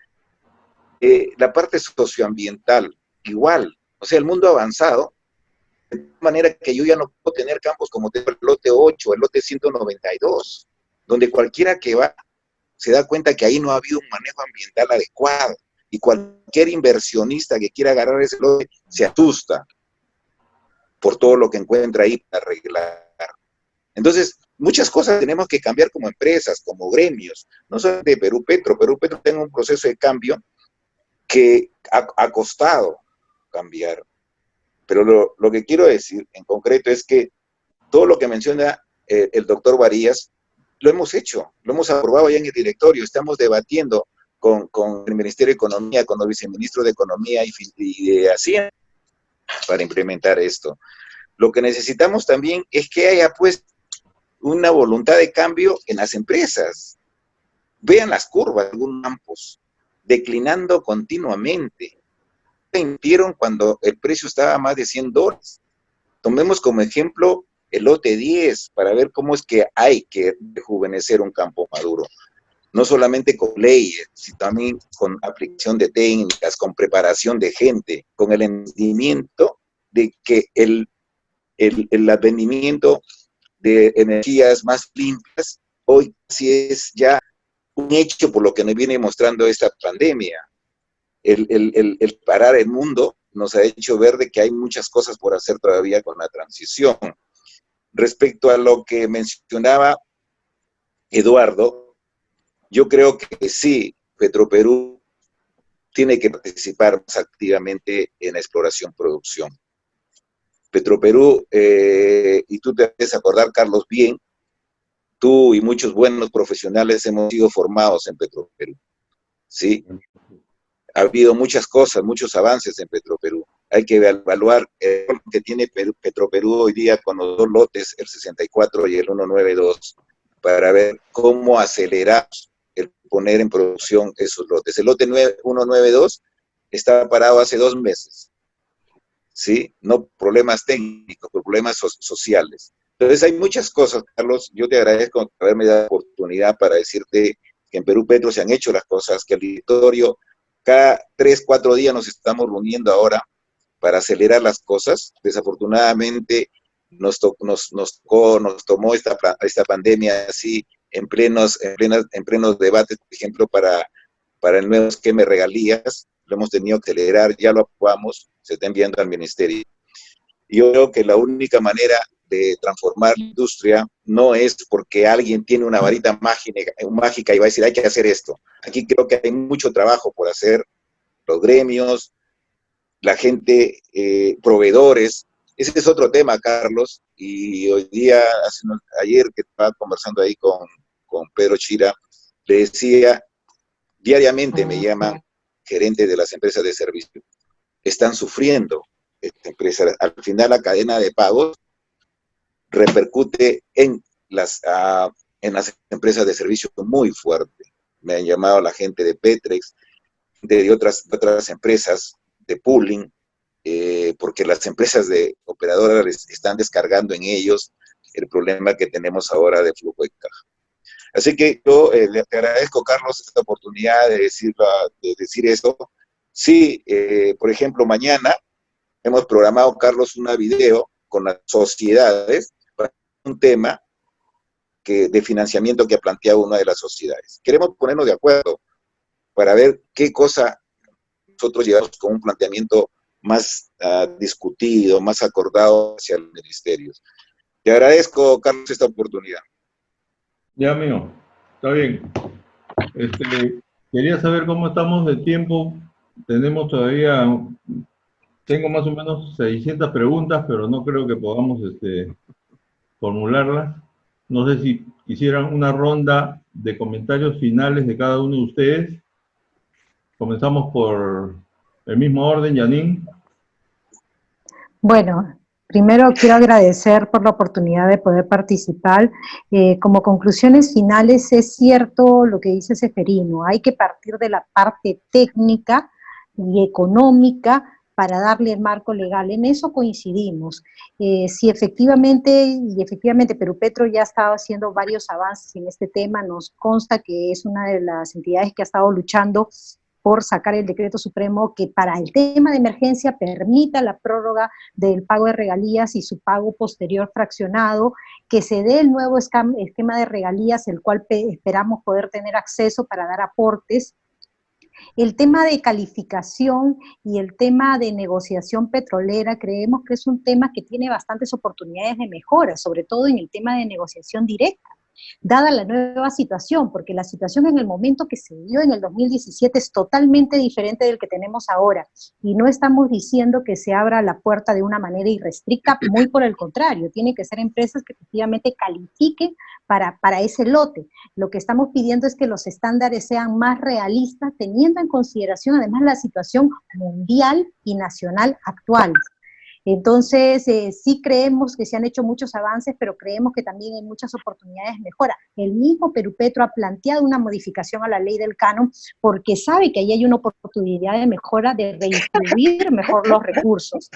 La parte socioambiental, igual, o sea, el mundo avanzado, de manera que yo ya no puedo tener campos como tengo el lote 8, el lote 192, donde cualquiera que va se da cuenta que ahí no ha habido un manejo ambiental adecuado, y cualquier inversionista que quiera agarrar ese lote se asusta por todo lo que encuentra ahí para arreglar. Entonces, muchas cosas tenemos que cambiar como empresas, como gremios, no solo de Perú Petro. Perú Petro tiene un proceso de cambio que ha costado cambiar. Pero lo que quiero decir en concreto es que todo lo que menciona el doctor Varías, lo hemos hecho, lo hemos aprobado ya en el directorio, estamos debatiendo con el Ministerio de Economía, con los viceministros de Economía y de Hacienda para implementar esto. Lo que necesitamos también es que haya pues una voluntad de cambio en las empresas. Vean las curvas de algunos campos, declinando continuamente. Emitieron cuando el precio estaba a más de $100. Tomemos como ejemplo el lote 10 para ver cómo es que hay que rejuvenecer un campo maduro. no solamente con leyes, sino también con aplicación de técnicas, con preparación de gente, con el entendimiento de que el advenimiento de energías más limpias hoy sí es ya un hecho por lo que nos viene mostrando esta pandemia. El parar el mundo nos ha hecho ver de que hay muchas cosas por hacer todavía con la transición. Respecto a lo que mencionaba Eduardo, yo creo que sí, Petroperú tiene que participar más activamente en exploración-producción. Petroperú, y tú te debes acordar, Carlos, bien, tú y muchos buenos profesionales hemos sido formados en Petroperú, ¿sí? Ha habido muchas cosas, muchos avances en Petroperú. Hay que evaluar el rol que tiene Petroperú hoy día con los dos lotes, el 64 y el 192, para ver cómo acelerar el poner en producción esos lotes. El lote 192 estaba parado hace 2 meses, ¿sí? No problemas técnicos, problemas sociales. Entonces hay muchas cosas, Carlos. Yo te agradezco por haberme dado la oportunidad para decirte que en Perú Petro se han hecho las cosas, que el directorio cada 3, 4 días nos estamos reuniendo ahora para acelerar las cosas. Desafortunadamente nos tomó esta pandemia así en plenos debates, por ejemplo, para el nuevo esquema de regalías. Lo hemos tenido que acelerar, ya lo aprobamos, se está enviando al ministerio. Y yo creo que la única manera de transformar la industria no es porque alguien tiene una varita mágica y va a decir hay que hacer esto. Aquí creo que hay mucho trabajo por hacer, los gremios, la gente, proveedores. Ese es otro tema, Carlos, y hoy día, ayer que estaba conversando ahí con Pedro Chira, le decía, diariamente me llaman gerentes de las empresas de servicio, están sufriendo esta empresa. Al final la cadena de pagos repercute en las empresas de servicio muy fuerte. Me han llamado la gente de Petrex, de otras empresas de pooling, porque las empresas de operadoras están descargando en ellos el problema que tenemos ahora de flujo de caja. Así que yo te agradezco, Carlos, esta oportunidad de decir esto. Sí, por ejemplo, mañana hemos programado, Carlos, una video con las sociedades para un tema de financiamiento que ha planteado una de las sociedades. Queremos ponernos de acuerdo para ver qué cosa nosotros llevamos con un planteamiento más discutido, más acordado hacia los ministerios. Te agradezco, Carlos, esta oportunidad. Ya, amigo, está bien. Quería saber cómo estamos de tiempo. Tenemos todavía, tengo más o menos 600 preguntas, pero no creo que podamos formularlas. No sé si quisieran una ronda de comentarios finales de cada uno de ustedes. Comenzamos por el mismo orden, Janine. Bueno, primero quiero agradecer por la oportunidad de poder participar. Como conclusiones finales, es cierto lo que dice Seferino, hay que partir de la parte técnica y económica para darle el marco legal. En eso coincidimos. Si efectivamente Perú Petro ya ha estado haciendo varios avances en este tema, nos consta que es una de las entidades que ha estado luchando por sacar el decreto supremo que para el tema de emergencia permita la prórroga del pago de regalías y su pago posterior fraccionado, que se dé el nuevo esquema de regalías, el cual esperamos poder tener acceso para dar aportes. El tema de calificación y el tema de negociación petrolera creemos que es un tema que tiene bastantes oportunidades de mejora, sobre todo en el tema de negociación directa, dada la nueva situación, porque la situación en el momento que se dio en el 2017 es totalmente diferente del que tenemos ahora, y no estamos diciendo que se abra la puerta de una manera irrestricta, muy por el contrario, tienen que ser empresas que efectivamente califiquen para ese lote. Lo que estamos pidiendo es que los estándares sean más realistas, teniendo en consideración además la situación mundial y nacional actual. Entonces, sí creemos que se han hecho muchos avances, pero creemos que también hay muchas oportunidades de mejora. El mismo Perú Petro ha planteado una modificación a la ley del canon porque sabe que ahí hay una oportunidad de mejora, de redistribuir mejor los recursos.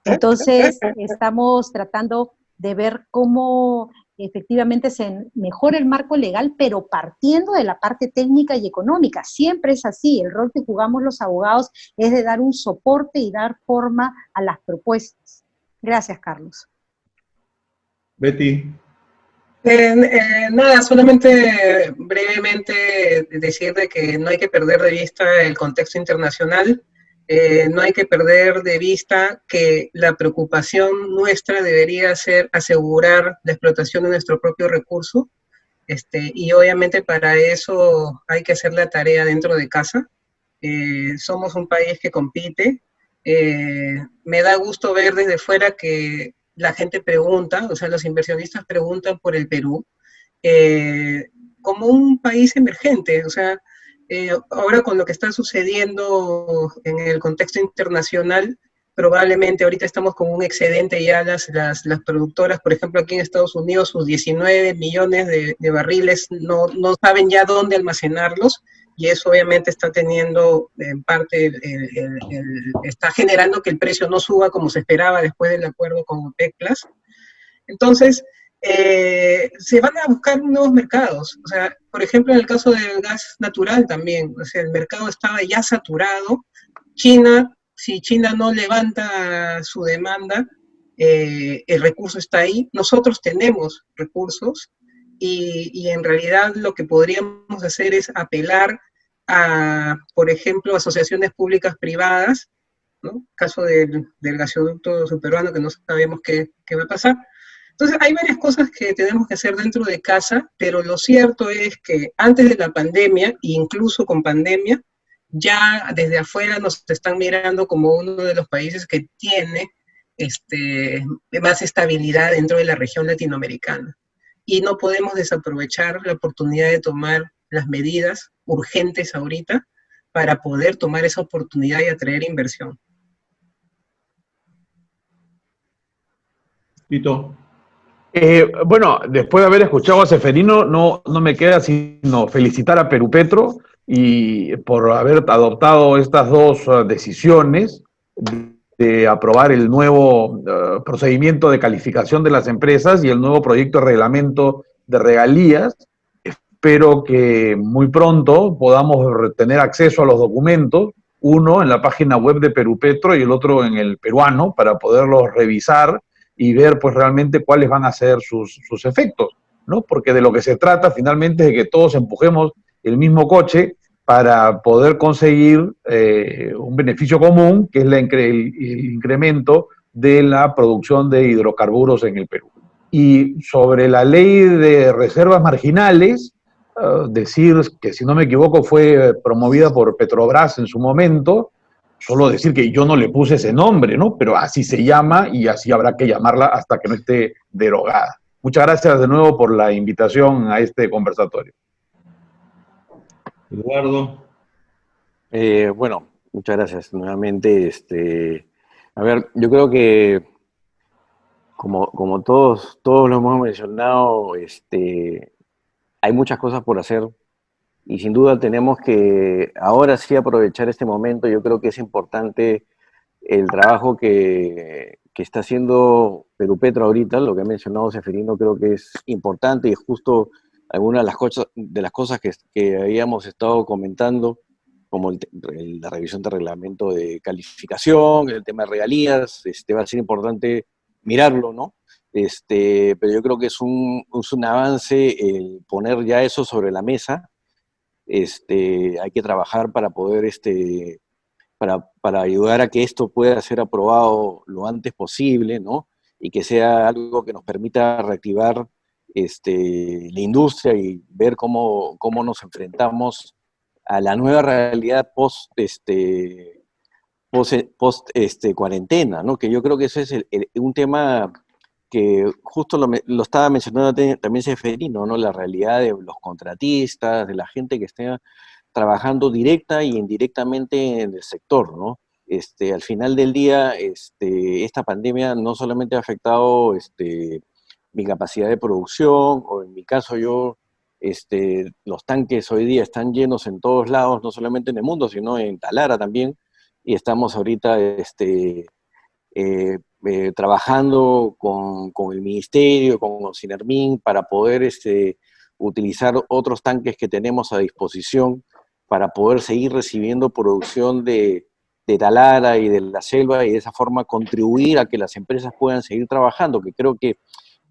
Entonces, estamos tratando de ver cómo efectivamente se mejore el marco legal, pero partiendo de la parte técnica y económica. Siempre es así, el rol que jugamos los abogados es de dar un soporte y dar forma a las propuestas. Gracias, Carlos. Betty. Nada, solamente brevemente decir de que no hay que perder de vista el contexto internacional, no hay que perder de vista que la preocupación nuestra debería ser asegurar la explotación de nuestro propio recurso, y obviamente para eso hay que hacer la tarea dentro de casa. Somos un país que compite. Me da gusto ver desde fuera que la gente pregunta, o sea, los inversionistas preguntan por el Perú como un país emergente. O sea, ahora con lo que está sucediendo en el contexto internacional, probablemente ahorita estamos con un excedente ya las productoras, por ejemplo, aquí en Estados Unidos, sus 19 millones de barriles no saben ya dónde almacenarlos, y eso obviamente está teniendo, en parte, está generando que el precio no suba como se esperaba después del acuerdo con OPEC+. Entonces, se van a buscar nuevos mercados. O sea, por ejemplo, en el caso del gas natural también, o sea, el mercado estaba ya saturado. Si China no levanta su demanda, el recurso está ahí. Nosotros tenemos recursos y en realidad lo que podríamos hacer es apelar a, por ejemplo, asociaciones públicas privadas, ¿no? Caso del gasoducto subperuano, que no sabemos qué va a pasar. Entonces, hay varias cosas que tenemos que hacer dentro de casa, pero lo cierto es que antes de la pandemia, e incluso con pandemia, ya desde afuera nos están mirando como uno de los países que tiene más estabilidad dentro de la región latinoamericana. Y no podemos desaprovechar la oportunidad de tomar las medidas urgentes ahorita para poder tomar esa oportunidad y atraer inversión. Tito. Bueno, después de haber escuchado a Seferino, no me queda sino felicitar a Perupetro y por haber adoptado estas dos decisiones de aprobar el nuevo procedimiento de calificación de las empresas y el nuevo proyecto de reglamento de regalías. Espero que muy pronto podamos tener acceso a los documentos, uno en la página web de Perupetro y el otro en el peruano, para poderlos revisar y ver pues realmente cuáles van a ser sus efectos, ¿no? Porque de lo que se trata finalmente es de que todos empujemos el mismo coche para poder conseguir un beneficio común, que es el incremento de la producción de hidrocarburos en el Perú. Y sobre la ley de reservas marginales, decir que, si no me equivoco, fue promovida por Petrobras en su momento. Solo decir que yo no le puse ese nombre, ¿no? Pero así se llama y así habrá que llamarla hasta que no esté derogada. Muchas gracias de nuevo por la invitación a este conversatorio. Eduardo. Bueno, muchas gracias nuevamente. A ver, yo creo que como todos lo hemos mencionado, hay muchas cosas por hacer. Y sin duda tenemos que ahora sí aprovechar este momento. Yo creo que es importante el trabajo que está haciendo Perupetro ahorita, lo que ha mencionado Seferino, creo que es importante, y justo algunas de las cosas que habíamos estado comentando, como la revisión de reglamento de calificación, el tema de regalías, va a ser importante mirarlo, ¿no? Pero yo creo que es un avance el poner ya eso sobre la mesa. Hay que trabajar para poder, para ayudar a que esto pueda ser aprobado lo antes posible, ¿no? Y que sea algo que nos permita reactivar la industria y ver cómo nos enfrentamos a la nueva realidad post cuarentena, ¿no? Que yo creo que eso es un tema que justo lo estaba mencionando también Seferino, ¿no? La realidad de los contratistas, de la gente que está trabajando directa y indirectamente en el sector, ¿no? Al final del día, esta pandemia no solamente ha afectado mi capacidad de producción, o en mi caso yo, los tanques hoy día están llenos en todos lados, no solamente en el mundo, sino en Talara también, y estamos ahorita trabajando con el Ministerio, con Sinermin, para poder utilizar otros tanques que tenemos a disposición para poder seguir recibiendo producción de Talara y de la selva y de esa forma contribuir a que las empresas puedan seguir trabajando, que creo que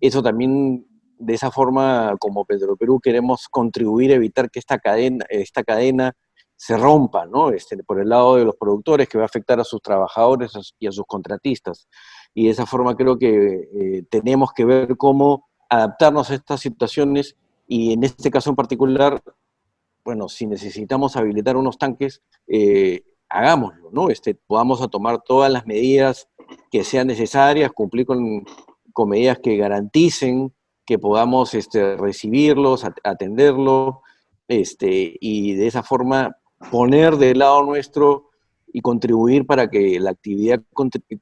eso también, de esa forma, como Petroperú, queremos contribuir a evitar que esta cadena se rompa, ¿no? Por el lado de los productores, que va a afectar a sus trabajadores y a sus contratistas. Y de esa forma creo que tenemos que ver cómo adaptarnos a estas situaciones y en este caso en particular, bueno, si necesitamos habilitar unos tanques, hagámoslo, ¿no? Podamos a tomar todas las medidas que sean necesarias, cumplir con medidas que garanticen que podamos recibirlos, atenderlos, y de esa forma poner del lado nuestro y contribuir para que la actividad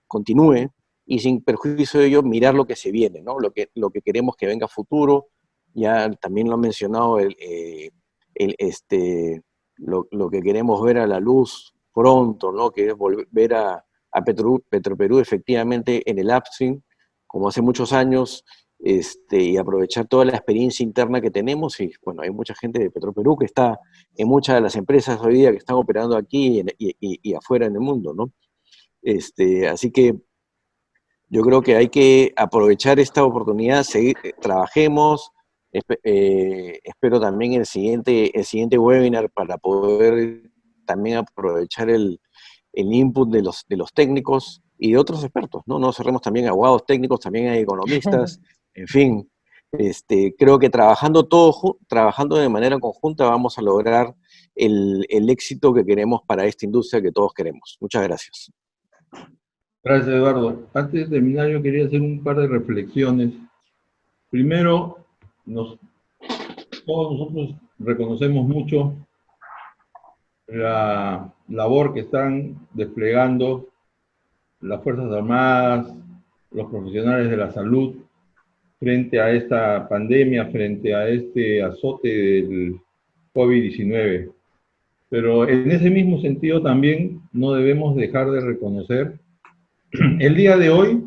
continúe y sin perjuicio de ello mirar lo que se viene, ¿no? Lo que queremos que venga a futuro. Ya también lo han mencionado, lo que queremos ver a la luz pronto, ¿no? Que es volver a Petroperú efectivamente en el upstream, como hace muchos años, y aprovechar toda la experiencia interna que tenemos. Y bueno, hay mucha gente de Petroperú que está en muchas de las empresas hoy día que están operando aquí y afuera en el mundo, ¿no? Así que yo creo que hay que aprovechar esta oportunidad, trabajemos. Espero también el siguiente webinar para poder también aprovechar el input de los técnicos y de otros expertos, ¿no? No cerremos también a abogados técnicos, también hay economistas, en fin. Creo que trabajando de manera conjunta vamos a lograr el éxito que queremos para esta industria que todos queremos. Muchas gracias. Gracias, Eduardo. Antes de terminar, yo quería hacer un par de reflexiones. Primero, todos nosotros reconocemos mucho la labor que están desplegando las Fuerzas Armadas, los profesionales de la salud, frente a esta pandemia, frente a este azote del COVID-19. Pero en ese mismo sentido también no debemos dejar de reconocer, el día de hoy,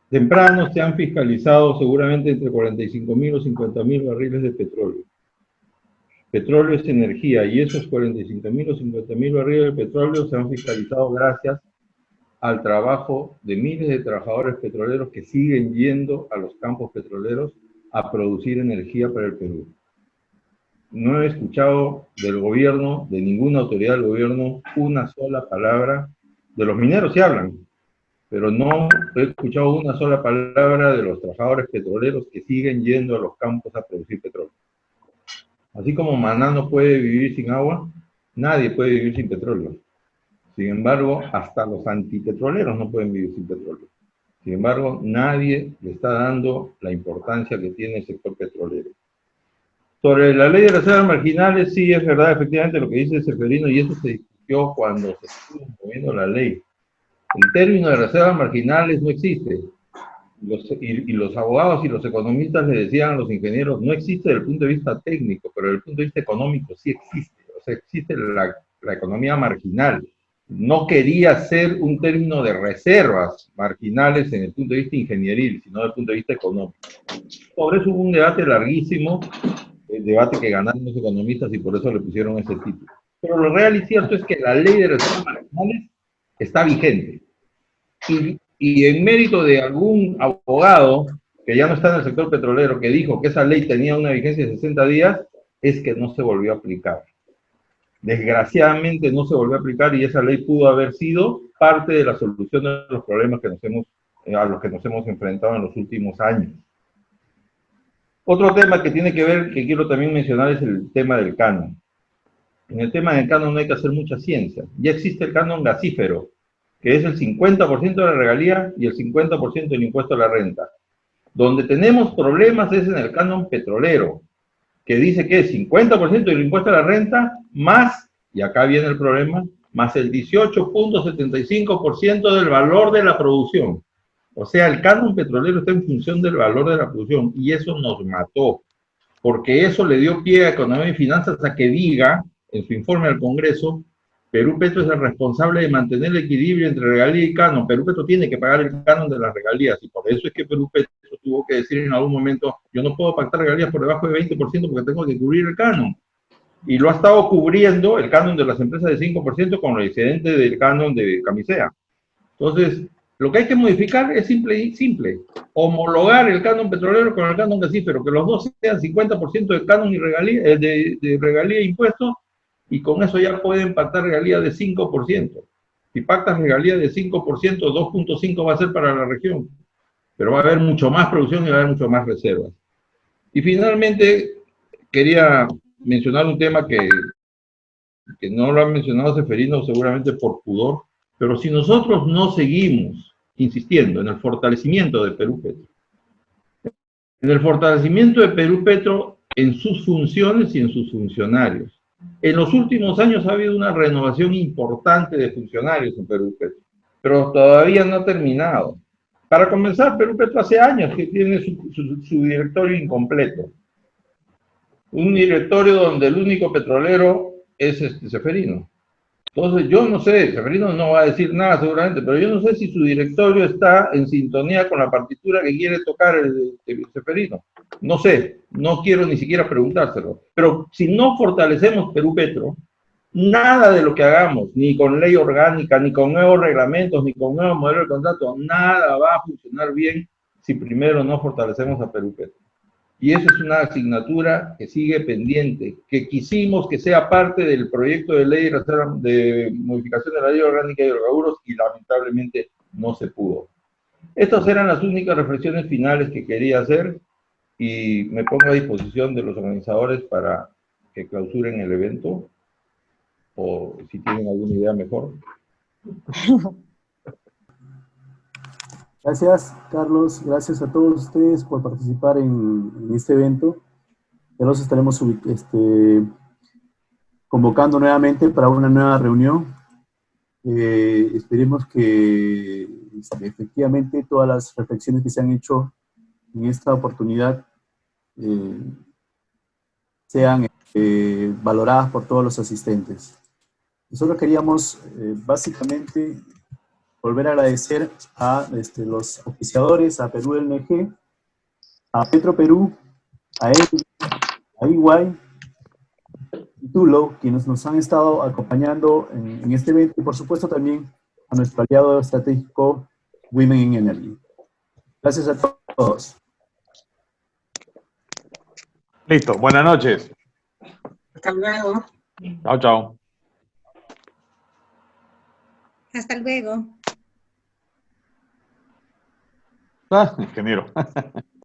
temprano se han fiscalizado seguramente entre 45.000 o 50.000 barriles de petróleo. Petróleo es energía y esos 45.000 o 50.000 barriles de petróleo se han fiscalizado gracias al trabajo de miles de trabajadores petroleros que siguen yendo a los campos petroleros a producir energía para el Perú. No he escuchado del gobierno, de ninguna autoridad del gobierno, una sola palabra. De los mineros sí hablan, pero no he escuchado una sola palabra de los trabajadores petroleros que siguen yendo a los campos a producir petróleo. Así como Maná no puede vivir sin agua, nadie puede vivir sin petróleo. Sin embargo, hasta los antipetroleros no pueden vivir sin petróleo. Sin embargo, nadie le está dando la importancia que tiene el sector petrolero. Sobre la ley de reservas marginales, sí es verdad, efectivamente, lo que dice Seferino, y eso se discutió cuando se estuvo moviendo la ley. El término de reservas marginales no existe. Y los abogados y los economistas le decían a los ingenieros, no existe desde el punto de vista técnico, pero desde el punto de vista económico sí existe. O sea, existe la economía marginal. No quería ser un término de reservas marginales en el punto de vista ingenieril, sino desde el punto de vista económico. Sobre eso hubo un debate larguísimo, el debate que ganaron los economistas y por eso le pusieron ese título. Pero lo real y cierto es que la ley de reservas marginales está vigente. Y en mérito de algún abogado que ya no está en el sector petrolero, que dijo que esa ley tenía una vigencia de 60 días, es que no se volvió a aplicar. Desgraciadamente no se volvió a aplicar y esa ley pudo haber sido parte de la solución de los problemas que a los que nos hemos enfrentado en los últimos años. Otro tema que tiene que ver, que quiero también mencionar, es el tema del canon. En el tema del canon no hay que hacer mucha ciencia. Ya existe el canon gasífero, que es el 50% de la regalía y el 50% del impuesto a la renta. Donde tenemos problemas es en el canon petrolero, que dice que es 50% del impuesto a la renta más, y acá viene el problema, más el 18.75% del valor de la producción. O sea, el canon petrolero está en función del valor de la producción, y eso nos mató, porque eso le dio pie a Economía y Finanzas a que diga, en su informe al Congreso, Perú Petro es el responsable de mantener el equilibrio entre regalía y canon. Perú Petro tiene que pagar el canon de las regalías, y por eso es que Perú Petro tuvo que decir en algún momento, yo no puedo pactar regalías por debajo de 20% porque tengo que cubrir el canon. Y lo ha estado cubriendo el canon de las empresas de 5% con el excedente del canon de Camisea. Entonces, lo que hay que modificar es simple. Homologar el canon petrolero con el canon gasífero, que los dos sean 50% de canon y regalía, de regalía e impuestos, y con eso ya pueden pactar regalía de 5%. Si pactas regalía de 5%, 2.5 va a ser para la región, pero va a haber mucho más producción y va a haber mucho más reservas. Y finalmente, quería mencionar un tema que no lo ha mencionado Seferino seguramente por pudor, pero si nosotros no seguimos insistiendo en el fortalecimiento de Perú Petro, en el fortalecimiento de Perú Petro en sus funciones y en sus funcionarios, en los últimos años ha habido una renovación importante de funcionarios en Perú Petro, pero todavía no ha terminado. Para comenzar, Perú Petro hace años que tiene su directorio incompleto. Un directorio donde el único petrolero es Seferino. Entonces, yo no sé, Seferino no va a decir nada seguramente, pero yo no sé si su directorio está en sintonía con la partitura que quiere tocar el Seferino. No sé, no quiero ni siquiera preguntárselo. Pero si no fortalecemos Perú Petro, nada de lo que hagamos, ni con ley orgánica, ni con nuevos reglamentos, ni con nuevos modelos de contrato, nada va a funcionar bien si primero no fortalecemos a Perú Petro. Y eso es una asignatura que sigue pendiente, que quisimos que sea parte del proyecto de ley de modificación de la ley orgánica de hidrocarburos y lamentablemente no se pudo. Estas eran las únicas reflexiones finales que quería hacer y me pongo a disposición de los organizadores para que clausuren el evento o si tienen alguna idea mejor. Gracias, Carlos. Gracias a todos ustedes por participar en este evento. Ya los estaremos convocando nuevamente para una nueva reunión. Esperemos que efectivamente todas las reflexiones que se han hecho en esta oportunidad sean valoradas por todos los asistentes. Nosotros queríamos básicamente volver a agradecer a los oficiadores, a Perú LNG, a Petro Perú, a ENI, a EY y Tullow, quienes nos han estado acompañando en este evento, y por supuesto también a nuestro aliado estratégico Women in Energy. Gracias a todos. Listo, buenas noches. Hasta luego. Chao, chao. Hasta luego. Ah, ingeniero.